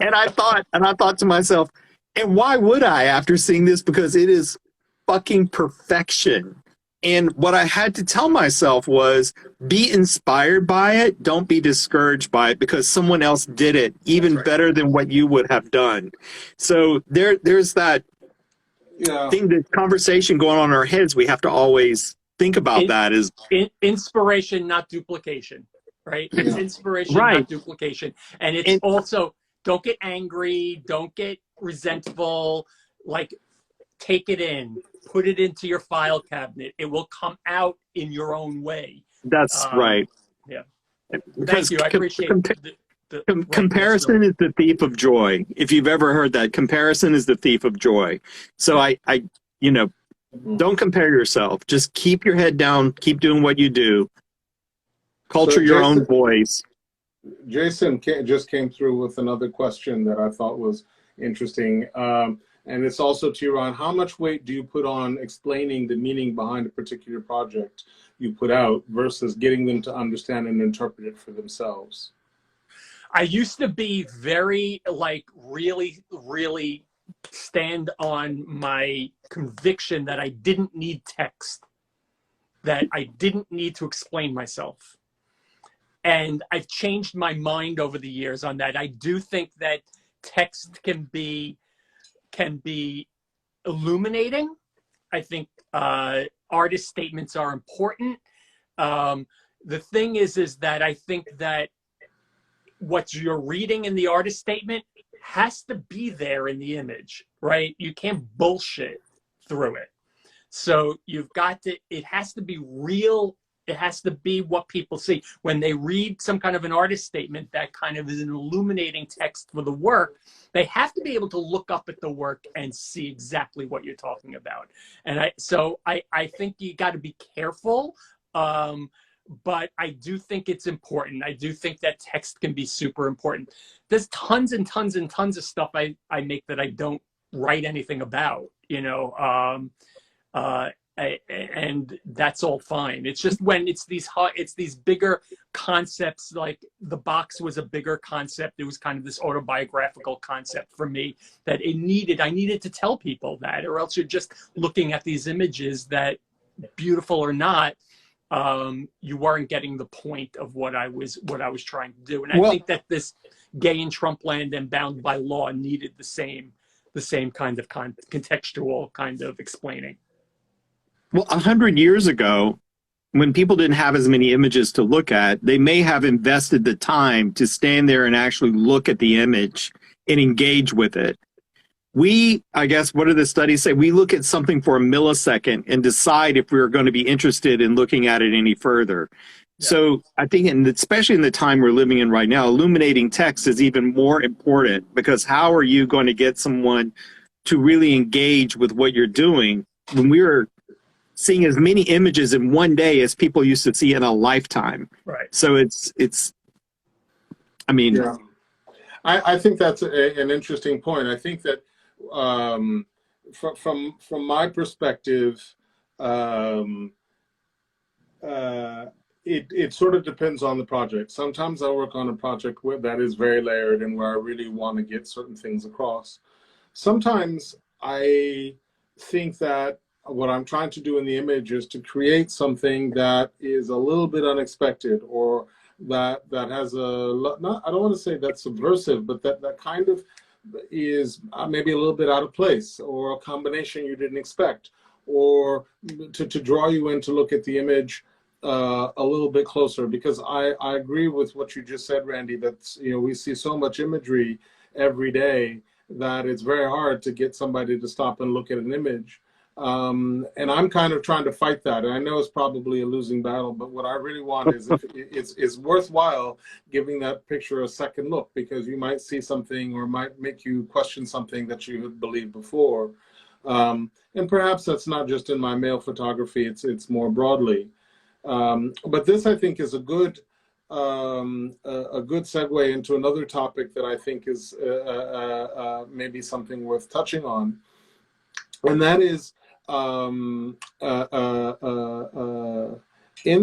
And I thought to myself, and why would I, after seeing this? Because it is fucking perfection. And what I had to tell myself was, be inspired by it. Don't be discouraged by it, because someone else did it even better than what you would have done. So there's that thing, the conversation going on in our heads. We have to always think about that is inspiration, not duplication, right? It's inspiration, not duplication. And it's also, don't get angry, don't get resentful, like, take it in, put it into your file cabinet. It will come out in your own way. That's right. Yeah. Because thank you. I appreciate comparison is the thief of joy. If you've ever heard that, comparison is the thief of joy. So I you know, don't compare yourself. Just keep your head down. Keep doing what you do. Culture your own voice. Jason just came through with another question that I thought was interesting. And it's also to you, Ron. How much weight do you put on explaining the meaning behind a particular project you put out versus getting them to understand and interpret it for themselves? I used to be very, like, really, really stand on my conviction that I didn't need text, that I didn't need to explain myself. And I've changed my mind over the years on that. I do think that text can be illuminating. I think artist statements are important. The thing is that I think that what you're reading in the artist statement has to be there in the image, right? You can't bullshit through it. So you've got to, it has to be real. It has to be what people see. When they read some kind of an artist statement that kind of is an illuminating text for the work, they have to be able to look up at the work and see exactly what you're talking about. And I think you got to be careful but I do think it's important. I do think that text can be super important. There's tons and tons and tons of stuff I make that I don't write anything about, you know. Uh, and that's all fine. It's just when it's these bigger concepts, like the box was a bigger concept. It was kind of this autobiographical concept for me that I needed to tell people that, or else you're just looking at these images that, beautiful or not, you weren't getting the point of what I was trying to do. And I think that this Gay in Trumpland and Bound by Law needed the same kind of contextual kind of explaining. Well, 100 years ago, when people didn't have as many images to look at, they may have invested the time to stand there and actually look at the image and engage with it. I guess, what do the studies say? We look at something for a millisecond and decide if we're going to be interested in looking at it any further. Yeah. So I think, and especially in the time we're living in right now, illuminating text is even more important, because how are you going to get someone to really engage with what you're doing when we were seeing as many images in one day as people used to see in a lifetime? Right. So I mean, yeah. I think that's an interesting point. I think that from my perspective, it sort of depends on the project. Sometimes I work on a project that is very layered and where I really want to get certain things across. Sometimes I think that what I'm trying to do in the image is to create something that is a little bit unexpected, or that has I don't want to say that's subversive, but that kind of is maybe a little bit out of place, or a combination you didn't expect, or to draw you in to look at the image a little bit closer. Because I agree with what you just said, Randy, that, you know, we see so much imagery every day that it's very hard to get somebody to stop and look at an image. And I'm kind of trying to fight that. And I know it's probably a losing battle, but what I really want is it's worthwhile giving that picture a second look, because you might see something, or might make you question something that you had believed before. And perhaps that's not just in my male photography, it's more broadly. But this, I think, is a good segue into another topic that I think is maybe something worth touching on. And that is in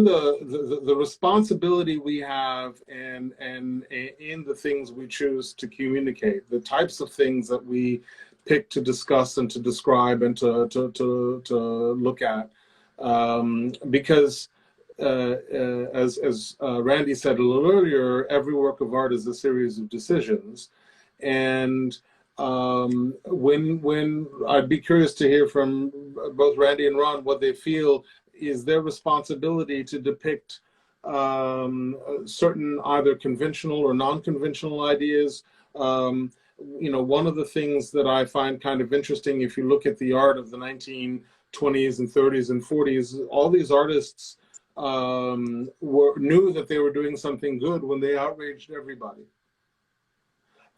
the responsibility we have, and in the things we choose to communicate, the types of things that we pick to discuss and to describe and to look at, because as Randy said a little earlier, every work of art is a series of decisions. And when I'd be curious to hear from both Randy and Ron what they feel is their responsibility to depict certain either conventional or non-conventional ideas. You know, one of the things that I find kind of interesting, if you look at the art of the 1920s and 30s and 40s, all these artists knew that they were doing something good when they outraged everybody.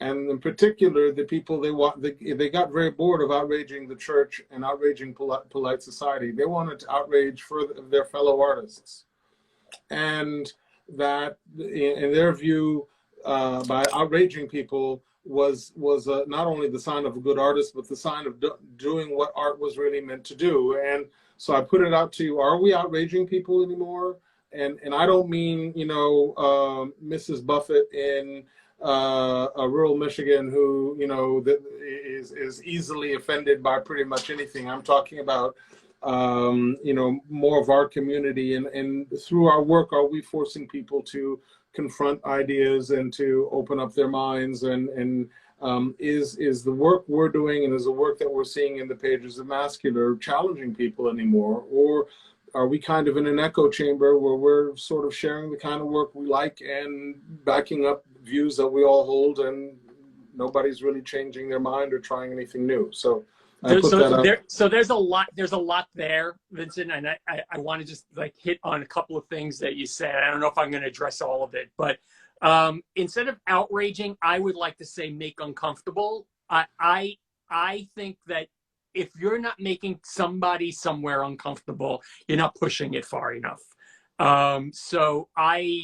And in particular, the people they got very bored of outraging the church and outraging polite society. They wanted to outrage their fellow artists, and that, in their view, by outraging people was not only the sign of a good artist, but the sign of doing what art was really meant to do. And so I put it out to you: are we outraging people anymore? And I don't mean, you know, Mrs. Buffett in rural Michigan, who, you know, that is easily offended by pretty much anything. I'm talking about, you know, more of our community, and through our work, are we forcing people to confront ideas and to open up their minds? And is the work we're doing, and is the work that we're seeing in the pages of Mascular, challenging people anymore? Or are we kind of in an echo chamber where we're sort of sharing the kind of work we like and backing up views that we all hold, and nobody's really changing their mind or trying anything new? So there's a lot there, Vincent, and I want to just like hit on a couple of things that you said. I don't know if I'm going to address all of it, but instead of outraging, I would like to say make uncomfortable. I think that if you're not making somebody somewhere uncomfortable, you're not pushing it far enough. So I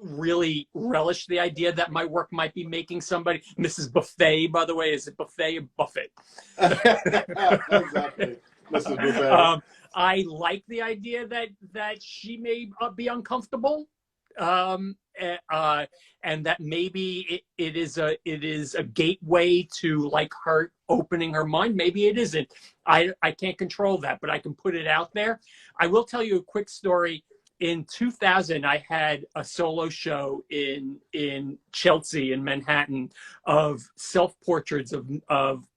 really relish the idea that my work might be making somebody, Mrs. Buffet, by the way, is it Buffet or Buffett? Exactly, Mrs. Buffet. I like the idea that she may be uncomfortable, um, and that maybe it is a gateway to like her opening her mind. Maybe it isn't. I can't control that, but I can put it out there. I will tell you a quick story. In 2000, I had a solo show in Chelsea in Manhattan of self-portraits of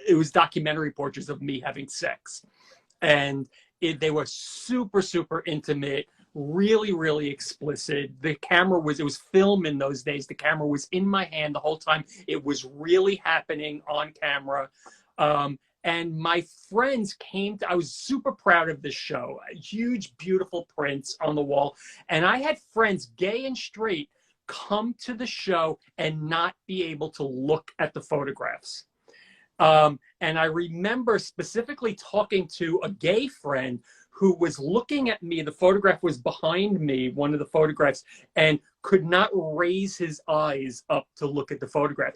it was documentary portraits of me having sex, and they were super super intimate, really really explicit. The camera was, it was film in those days. The camera was in my hand the whole time. It was really happening on camera. And my friends came to, I was super proud of this show, huge, beautiful prints on the wall. And I had friends, gay and straight, come to the show and not be able to look at the photographs. And I remember specifically talking to a gay friend who was looking at me. The photograph was behind me, one of the photographs, and could not raise his eyes up to look at the photograph.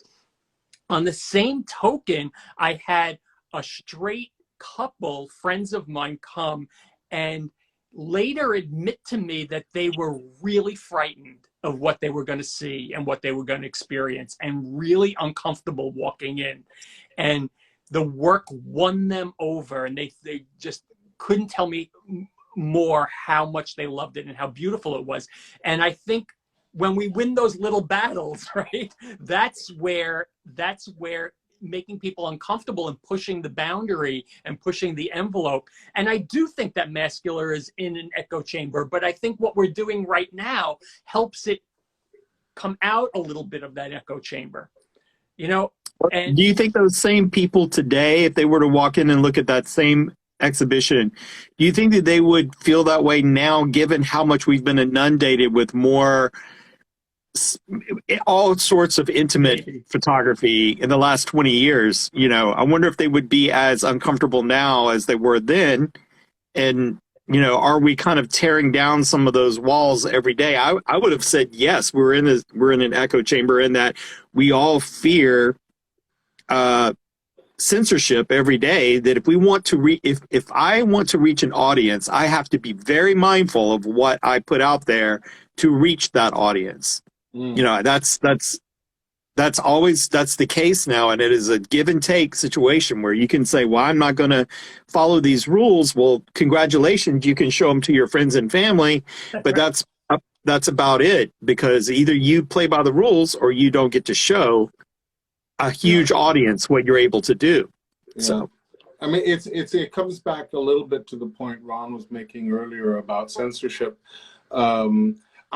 On the same token, I had a straight couple, friends of mine, come and later admit to me that they were really frightened of what they were going to see and what they were going to experience, and really uncomfortable walking in. And the work won them over, and they just couldn't tell me more how much they loved it and how beautiful it was. And I think when we win those little battles, right, that's where making people uncomfortable and pushing the boundary and pushing the envelope. And I do think that Mascular is in an echo chamber, but I think what we're doing right now helps it come out a little bit of that echo chamber, you know. And do you think those same people today, if they were to walk in and look at that same exhibition, do you think that they would feel that way now, given how much we've been inundated with more all sorts of intimate photography in the last 20 years? You know, I wonder if they would be as uncomfortable now as they were then. And, you know, are we kind of tearing down some of those walls every day? I would have said, yes, we're in an echo chamber, in that we all fear censorship every day. That if we want to if I want to reach an audience, I have to be very mindful of what I put out there to reach that audience. You know, that's always the case now, and it is a give and take situation where you can say, well, I'm not going to follow these rules. Well, congratulations, you can show them to your friends and family, but that's about it, because either you play by the rules or you don't get to show a huge audience what you're able to do. Yeah. So I mean, it comes back a little bit to the point Ron was making earlier about censorship.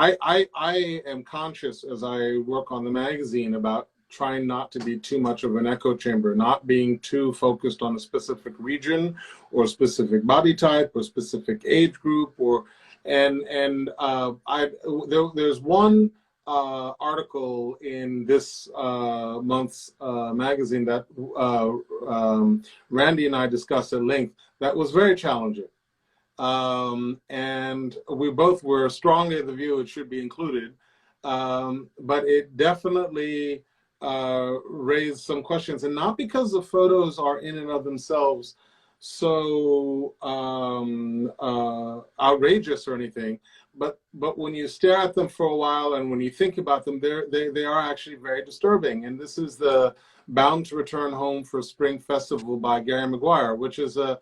I am conscious, as I work on the magazine, about trying not to be too much of an echo chamber, not being too focused on a specific region or specific body type or specific age group, there's one article in this month's magazine that Randy and I discussed at length that was very challenging. And we both were strongly of the view it should be included, but it definitely raised some questions, and not because the photos are in and of themselves so outrageous or anything, but when you stare at them for a while and when you think about them, they are actually very disturbing. And this is the Bound to Return Home for Spring Festival by Gary McGuire, which is an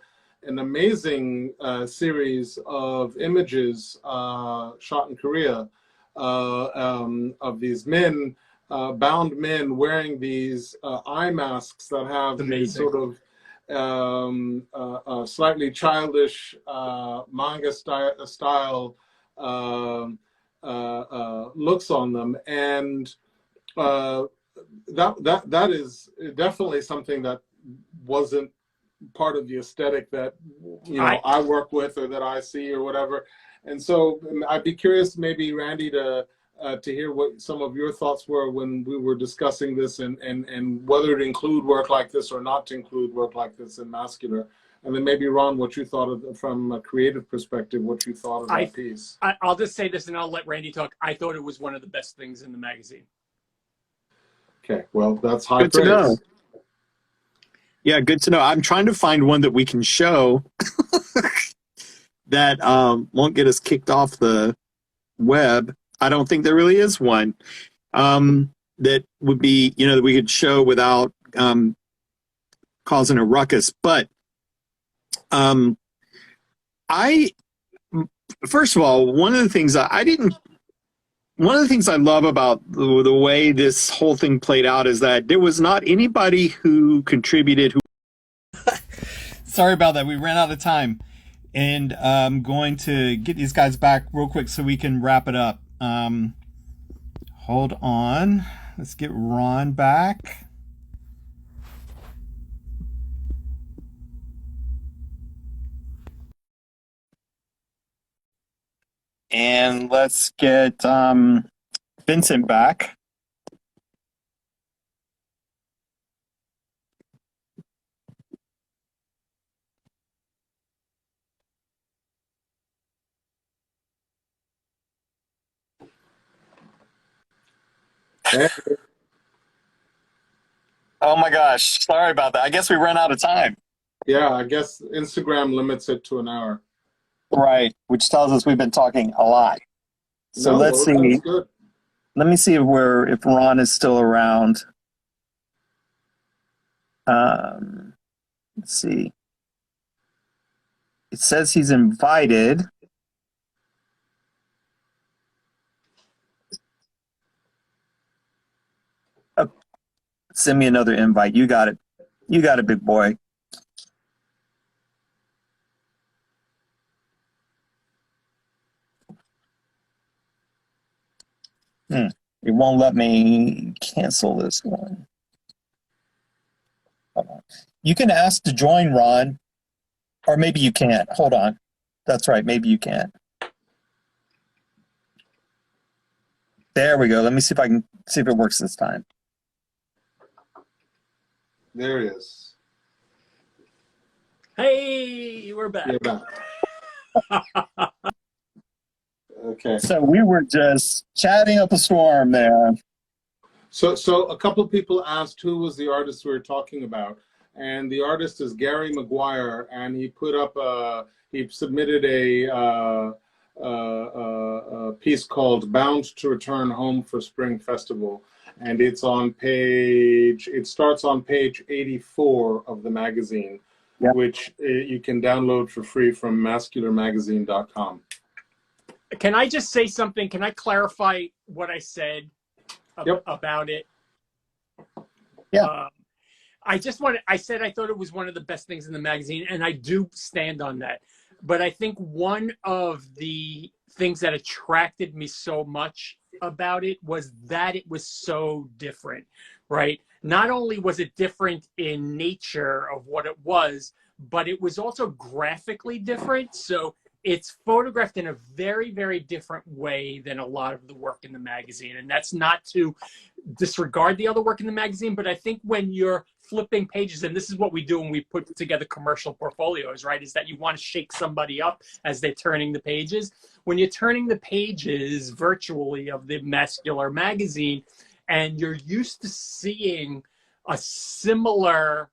amazing series of images shot in Korea of these men, bound men, wearing these eye masks that have these sort of slightly childish manga style looks on them, and that is definitely something that wasn't part of the aesthetic that I work with or that I see or whatever. And so I'd be curious, maybe Randy, to hear what some of your thoughts were when we were discussing this, and whether to include work like this or not to include work like this in Mascular. and then maybe Ron, what you thought of from a creative perspective, what you thought of that piece. I'll just say this, and I'll let Randy talk. I thought it was one of the best things in the magazine. Okay, well, that's high Good to praise. know. Yeah, good to know. I'm trying to find one that we can show that won't get us kicked off the web. I don't think there really is one that would be, that we could show without causing a ruckus. But first of all, one of the things I love about the way this whole thing played out is that there was not anybody who contributed. Sorry about that. We ran out of time. And I'm going to get these guys back real quick so we can wrap it up. Hold on. Let's get Ron back. And let's get Vincent back. Hey. Oh my gosh, sorry about that. I guess we ran out of time. Yeah, I guess Instagram limits it to an hour. Right, which tells us we've been talking a lot. So No, let's see. that's good. Let me see if Ron is still around. Let's see. It says he's invited. Oh, send me another invite. You got it. You got it, big boy. It won't let me cancel this one. Hold on. You can ask to join, Ron, or maybe you can't. Hold on. That's right. Maybe you can't. There we go. Let me see if I can see if it works this time. There it is. Hey, we're back. You're back. Okay. So we were just chatting up a storm there. So a couple of people asked who was the artist we were talking about, and the artist is Gary McGuire, and he put up he submitted a piece called "Bound to Return Home for Spring Festival," and it starts on page 84 of the magazine, Yep. which you can download for free from mascularmagazine.com. Can I just say something? Can I clarify what I said about it? Yeah. I said I thought it was one of the best things in the magazine, and I do stand on that. But I think one of the things that attracted me so much about it was that it was so different, right? Not only was it different in nature of what it was, but it was also graphically different. So it's photographed in a very, very different way than a lot of the work in the magazine. And that's not to disregard the other work in the magazine, but I think when you're flipping pages, and this is what we do when we put together commercial portfolios, right, is that you want to shake somebody up as they're turning the pages. When you're turning the pages virtually of the Mascular magazine, and you're used to seeing a similar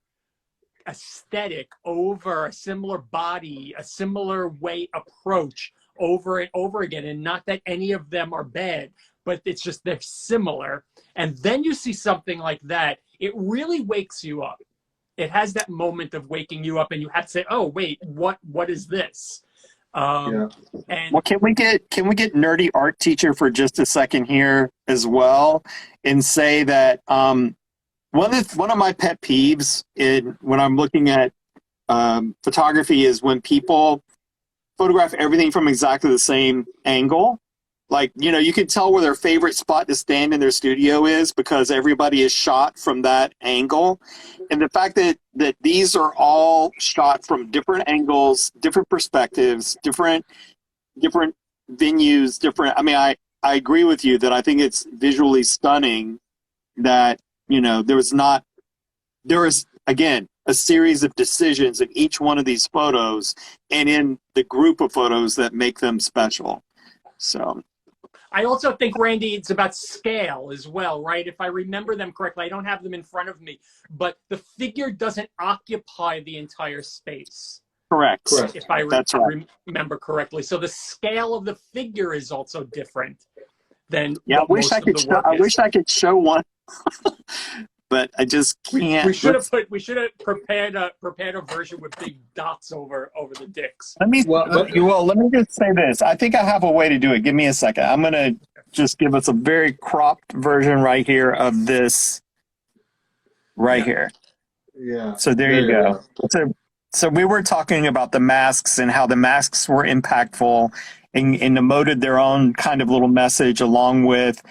aesthetic over a similar body, a similar way approach over and over again, and not that any of them are bad, but it's just they're similar. And then you see something like that, it really wakes you up. It has that moment of waking you up, and you have to say, "Oh, wait, what is this?" And well, can we get nerdy art teacher for just a second here as well, and say that one of my pet peeves when I'm looking at photography is when people photograph everything from exactly the same angle. Like, you can tell where their favorite spot to stand in their studio is because everybody is shot from that angle. And the fact that these are all shot from different angles, different perspectives, different venues, I agree with you that I think it's visually stunning that, there was, again, a series of decisions in each one of these photos and in the group of photos that make them special. So I also think, Randy, it's about scale as well, right? If I remember them correctly, I don't have them in front of me, but the figure doesn't occupy the entire space. correct. If I That's right. remember correctly. So the scale of the figure is also different than Yeah, what most of the work I is. wish I could show one, but I just can't. We should have prepared a version with big dots over the dicks. Let me Well, but let me just say this. I think I have a way to do it. Give me a second. I'm gonna just give us a very cropped version right here of this right here. yeah. So there you go. So we were talking about the masks and how the masks were impactful and emoted their own kind of little message along with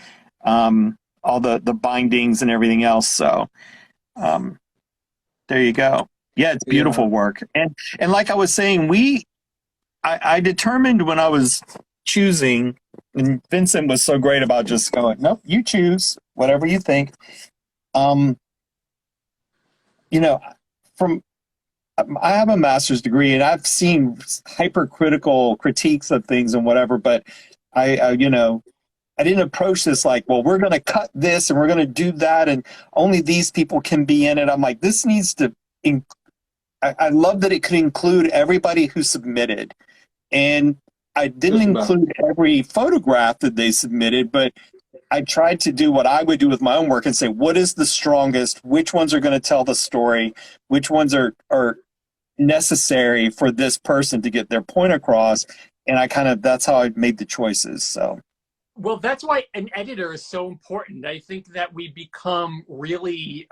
all the bindings and everything else. So there you go. Yeah, it's beautiful work. And like I was saying, I determined when I was choosing, and Vincent was so great about just going, nope, you choose whatever you think. You know, I have a master's degree and I've seen hypercritical critiques of things and whatever, but I didn't approach this like, well, we're going to cut this and we're going to do that and only these people can be in it. I'm like, this needs to, I love that it could include everybody who submitted. And I didn't include every photograph that they submitted, but I tried to do what I would do with my own work and say, what is the strongest? Which ones are going to tell the story? Which ones are necessary for this person to get their point across? And that's how I made the choices. So. Well, that's why an editor is so important. I think that we become really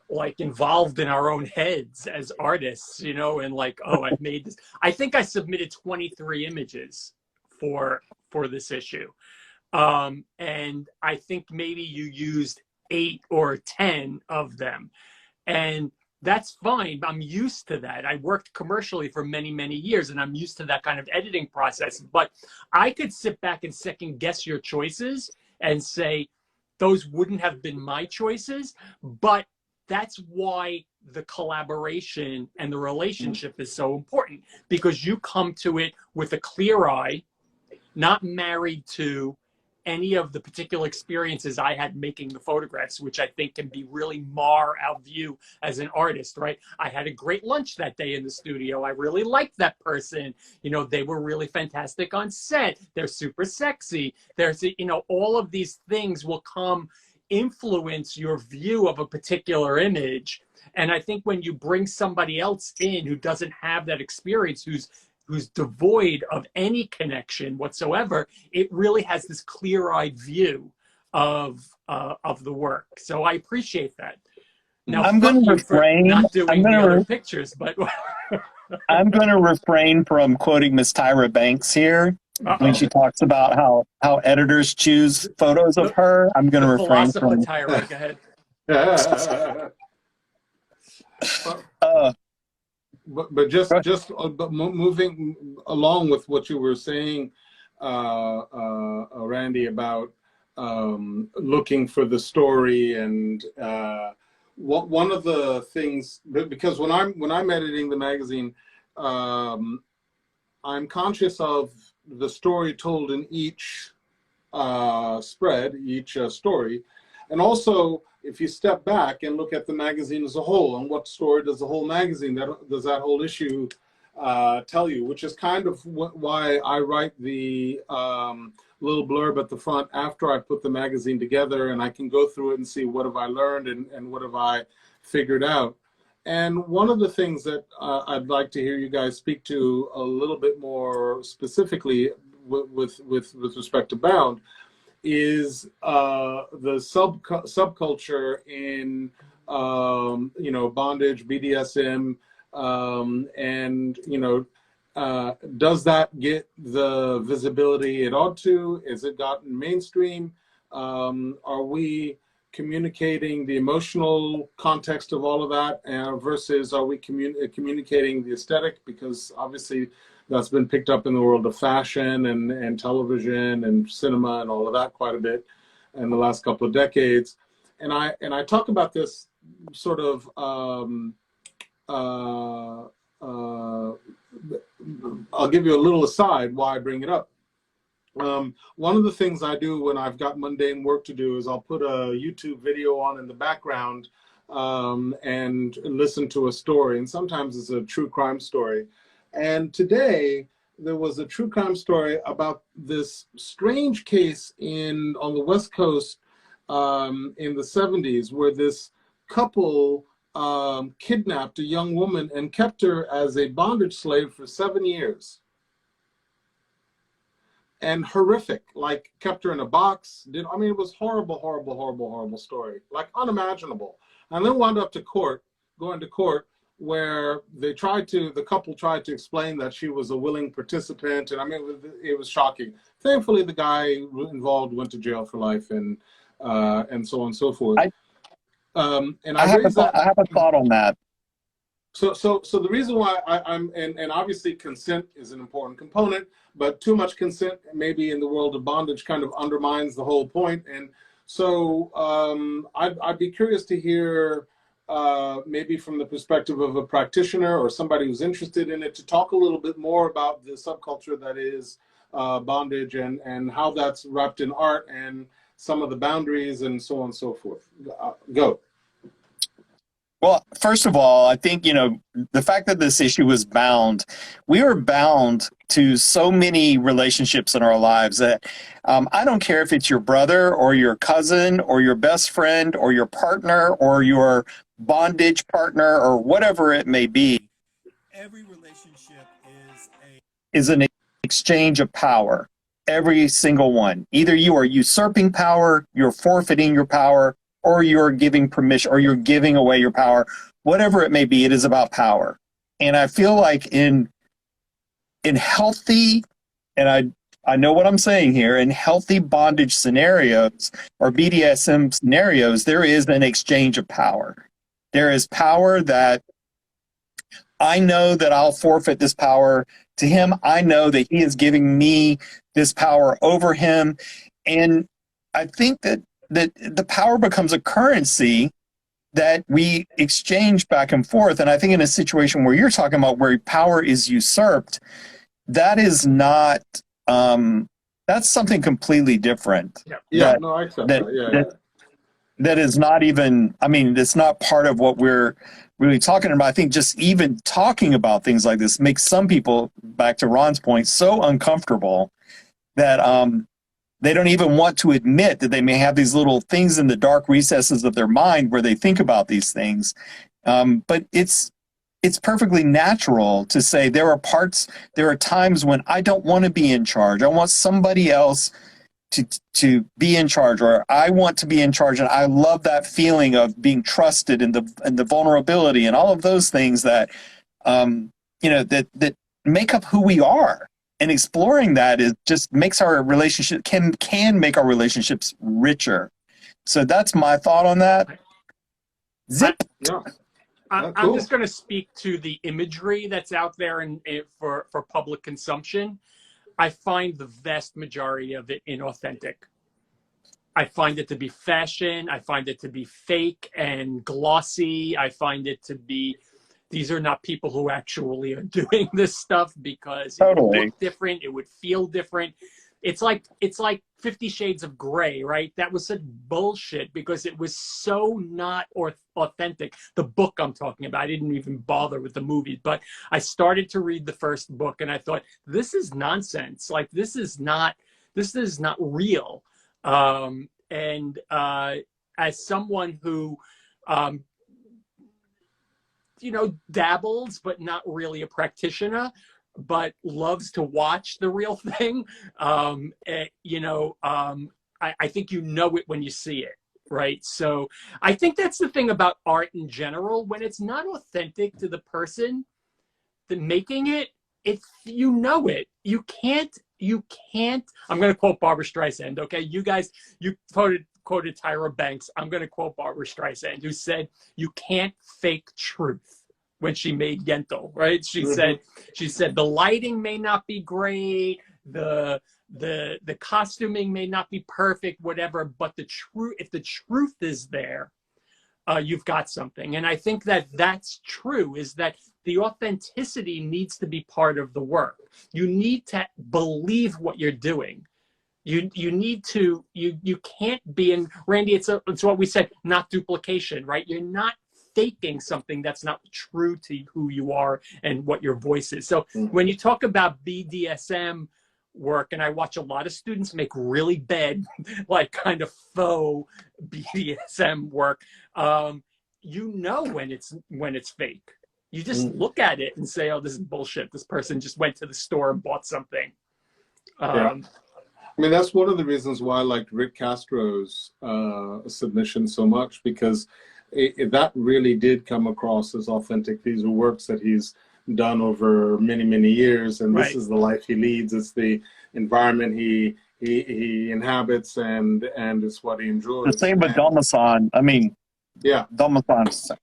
like involved in our own heads as artists, and like, oh, I've made this. I think I submitted 23 images for this issue. And I think maybe you used 8 or 10 of them. And that's fine. I'm used to that. I worked commercially for many, many years, and I'm used to that kind of editing process. But I could sit back and second guess your choices and say, those wouldn't have been my choices. But that's why the collaboration and the relationship is so important, because you come to it with a clear eye, not married to any of the particular experiences I had making the photographs, which I think can be really mar our view as an artist, right? I had a great lunch that day in the studio. I really liked that person. They were really fantastic on set. They're super sexy. There's, all of these things will influence your view of a particular image. And I think when you bring somebody else in who doesn't have that experience, who's devoid of any connection whatsoever, it really has this clear-eyed view of the work. So I appreciate that. Now, I'm going to refrain. Not doing the other pictures, but I'm going to refrain from quoting Miss Tyra Banks here when she talks about how editors choose photos of her. I'm going to refrain from. Tyra, go ahead. But moving along with what you were saying, Randy, about looking for the story, and one of the things, because when I'm editing the magazine, I'm conscious of the story told in each spread, each story, and also, if you step back and look at the magazine as a whole, and what story does the whole magazine, does that whole issue tell you, which is kind of why I write the little blurb at the front after I put the magazine together, and I can go through it and see what have I learned and what have I figured out. And one of the things that I'd like to hear you guys speak to a little bit more specifically with respect to Bound is the subculture in bondage, BDSM, and does that get the visibility it ought to? Is it gotten mainstream? Are we communicating the emotional context of all of that versus are we communicating the aesthetic? Because obviously that's been picked up in the world of fashion and television and cinema and all of that quite a bit in the last couple of decades. And I talk about this sort of I'll give you a little aside why I bring it up. One of the things I do when I've got mundane work to do is I'll put a YouTube video on in the background and listen to a story. And sometimes it's a true crime story. And today there was a true crime story about this strange case on the West Coast in the 70s where this couple kidnapped a young woman and kept her as a bondage slave for 7 years. And horrific, like kept her in a box. I mean, it was horrible, horrible, horrible, horrible story, like unimaginable. And then wound up going to court, where the couple tried to explain that she was a willing participant. And I mean, it was shocking. Thankfully, the guy involved went to jail for life and so on and so forth. I have a thought on that. So the reason why and obviously consent is an important component, but too much consent maybe in the world of bondage kind of undermines the whole point. And so I'd be curious to hear maybe from the perspective of a practitioner or somebody who's interested in it to talk a little bit more about the subculture that is bondage and how that's wrapped in art and some of the boundaries and so on and so forth. Go. Well, first of all, I think, the fact that this issue was we are bound to so many relationships in our lives that I don't care if it's your brother or your cousin or your best friend or your partner or your bondage partner or whatever it may be. Every relationship is an exchange of power. Every single one. Either you are usurping power, you're forfeiting your power, or you're giving permission, or you're giving away your power, whatever it may be, it is about power. And I feel like in healthy, and I know what I'm saying here, in healthy bondage scenarios or BDSM scenarios, there is an exchange of power. There is power that I know that I'll forfeit this power to him. I know that he is giving me this power over him. And I think that the power becomes a currency that we exchange back and forth. And I think in a situation where you're talking about where power is usurped, that is not, that's something completely different. Yeah, no, I accept that. Yeah. That is not even, I mean, it's not part of what we're really talking about. I think just even talking about things like this makes some people, back to Ron's point, so uncomfortable that they don't even want to admit that they may have these little things in the dark recesses of their mind where they think about these things. But it's perfectly natural to say there are times when I don't want to be in charge. I want somebody else to be in charge, or I want to be in charge. And I love that feeling of being trusted and the vulnerability and all of those things that, that make up who we are. And exploring that just makes our relationship, can make our relationships richer. So that's my thought on that. Zip. I'm just going to speak to the imagery that's out there for public consumption. I find the vast majority of it inauthentic. I find it to be fashion. I find it to be fake and glossy. I find it to be, these are not people who actually are doing this stuff because it would look different. It would feel different. It's like 50 Shades of Grey, right? That was such bullshit because it was so not authentic. The book I'm talking about, I didn't even bother with the movies, but I started to read the first book and I thought, this is nonsense. Like, this is not real. As someone who, dabbles, but not really a practitioner, but loves to watch the real thing. I think it when you see it, right? So I think that's the thing about art in general. When it's not authentic to the person that making it, it. You can't. I'm going to quote Barbara Streisand, okay? You guys, you quoted Tyra Banks. I'm going to quote Barbara Streisand, who said, "You can't fake truth." When she made Yentl, right? She said the lighting may not be great, the costuming may not be perfect, whatever, but if the truth is there, you've got something. And I think that that's true, is that the authenticity needs to be part of the work. You need to believe what you're doing. You need to, you can't be in, Randy, it's what we said, not duplication, right? You're not faking something that's not true to who you are and what your voice is. So when you talk about BDSM work, and I watch a lot of students make really bad, like kind of faux BDSM work, you know when it's fake. You just look at it and say, oh, this is bullshit. This person just went to the store and bought something. Yeah. I mean, that's one of the reasons why I liked Rick Castro's submission so much, because that really did come across as authentic. These are works that he's done over many, many years, and this is the life he leads. It's the environment he inhabits, and it's what he enjoys. The same with Domasan. I mean, yeah, Domasan.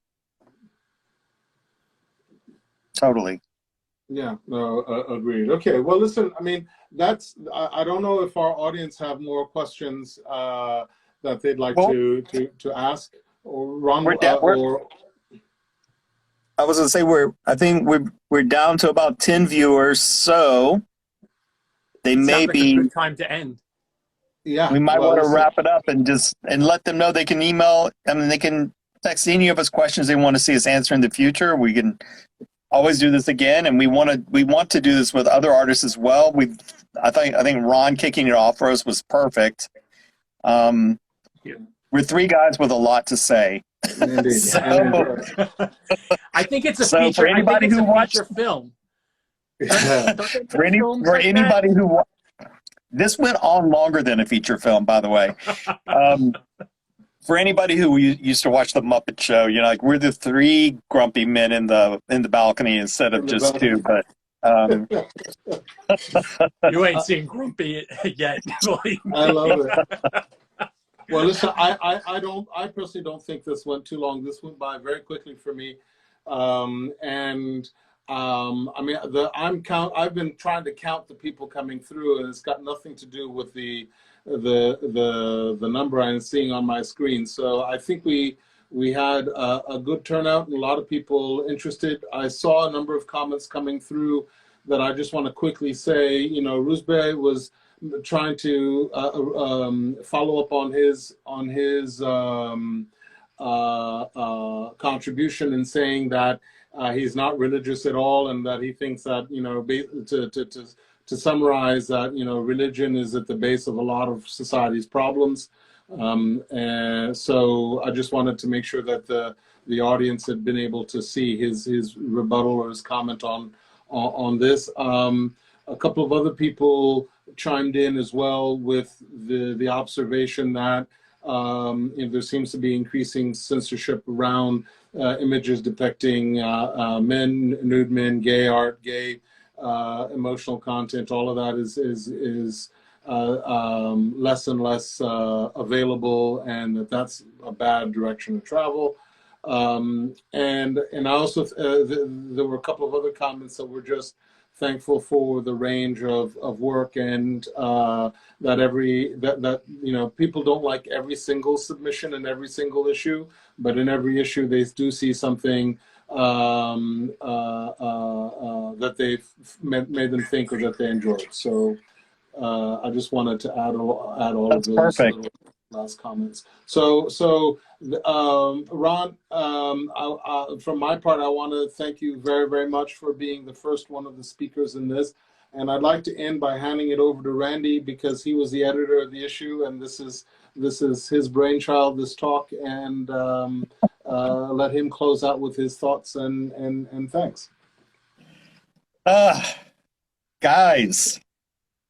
Totally. Yeah, no, agreed. Okay, well, listen, I mean, that's, I don't know if our audience have more questions that they'd like to ask, or Ron, or... I was gonna say I think we're down to about 10 viewers, so they may be a good time to end. Yeah, we might want to wrap it up and let them know they can email. I mean, they can text any of us questions they want to see us answer in the future. We can always do this again, and we want to do this with other artists as well. I think Ron kicking it off for us was perfect. We're three guys with a lot to say. So, I think it's a feature. For anybody who watched feature film. For anybody who this went on longer than a feature film, by the way. For anybody who used to watch the Muppet Show, you know, like we're the three grumpy men in the balcony instead of just two. But you ain't seen grumpy yet. I love it. Well, listen, I personally don't think this went too long. This went by very quickly for me, I mean, I've been trying to count the people coming through, and it's got nothing to do with the number I'm seeing on my screen. So I think we had a good turnout and a lot of people interested. I saw a number of comments coming through that I just want to quickly say. You know, Rusbe was trying to follow up on his contribution and saying that he's not religious at all, and that he thinks that, you know, to summarize, that, you know, religion is at the base of a lot of society's problems. And so I just wanted to make sure that the audience had been able to see his rebuttal or his comment on this. A couple of other people chimed in as well with the observation that there seems to be increasing censorship around images depicting men, nude men, gay art, gay emotional content. All of that is less and less available, and that's a bad direction to travel. And I also there were a couple of other comments that were just thankful for the range of work, and that you know, people don't like every single submission and every single issue, but in every issue they do see something that they've made them think or that they enjoyed. So I just wanted to add all of those last comments. So Ron, from my part, I want to thank you very, very much for being the first one of the speakers in this. And I'd like to end by handing it over to Randy, because he was the editor of the issue, and this is his brainchild, this talk, and let him close out with his thoughts and thanks. Guys,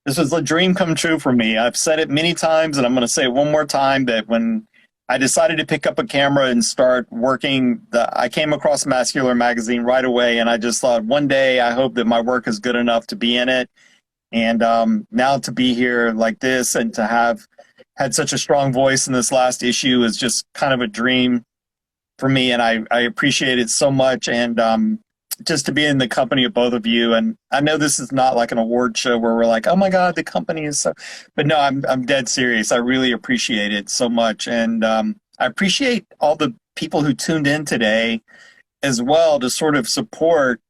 this was a dream come true for me. I've said it many times, and I'm going to say it one more time, that when I decided to pick up a camera and start working, I came across Mascular magazine right away, and I just thought, one day I hope that my work is good enough to be in it. And now to be here like this and to have had such a strong voice in this last issue is just kind of a dream for me, and I appreciate it so much. And just to be in the company of both of you. And I know this is not like an award show where we're like, oh my God, the company is so, but no, I'm dead serious. I really appreciate it so much. And I appreciate all the people who tuned in today as well to sort of support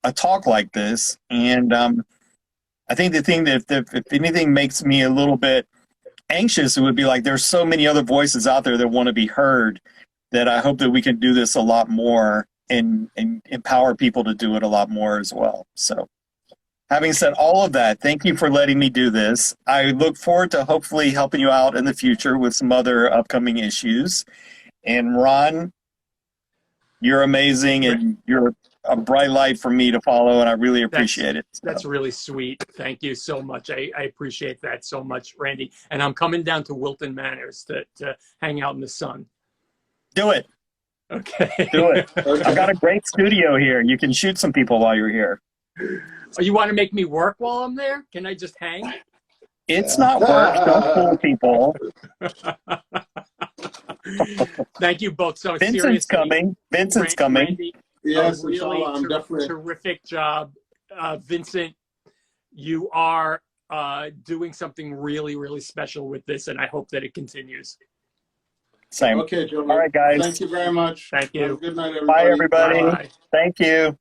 a talk like this. And I think the thing that if anything makes me a little bit anxious, it would be like there's so many other voices out there that want to be heard, that I hope that we can do this a lot more and empower people to do it a lot more as well. So having said all of that, thank you for letting me do this. I look forward to hopefully helping you out in the future with some other upcoming issues. And Ron, you're amazing, and you're a bright light for me to follow, and I really appreciate it. So. That's really sweet. Thank you so much. I appreciate that so much, Randy. And I'm coming down to Wilton Manors to hang out in the sun. Do it. Okay. Do it. I've got a great studio here. You can shoot some people while you're here. Oh, you want to make me work while I'm there? Can I just hang? It's not work. Don't fool people. Thank you both. So Vincent's seriously, coming. Vincent's coming. Randy, Yes, really inshallah, I'm definitely. terrific job. Vincent, you are doing something really, really special with this, and I hope that it continues. Same. Okay, Joe. All right, guys. Thank you very much. Thank you. Have a good night, everybody. Bye, everybody. Bye. Thank you.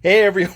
Hey, everyone.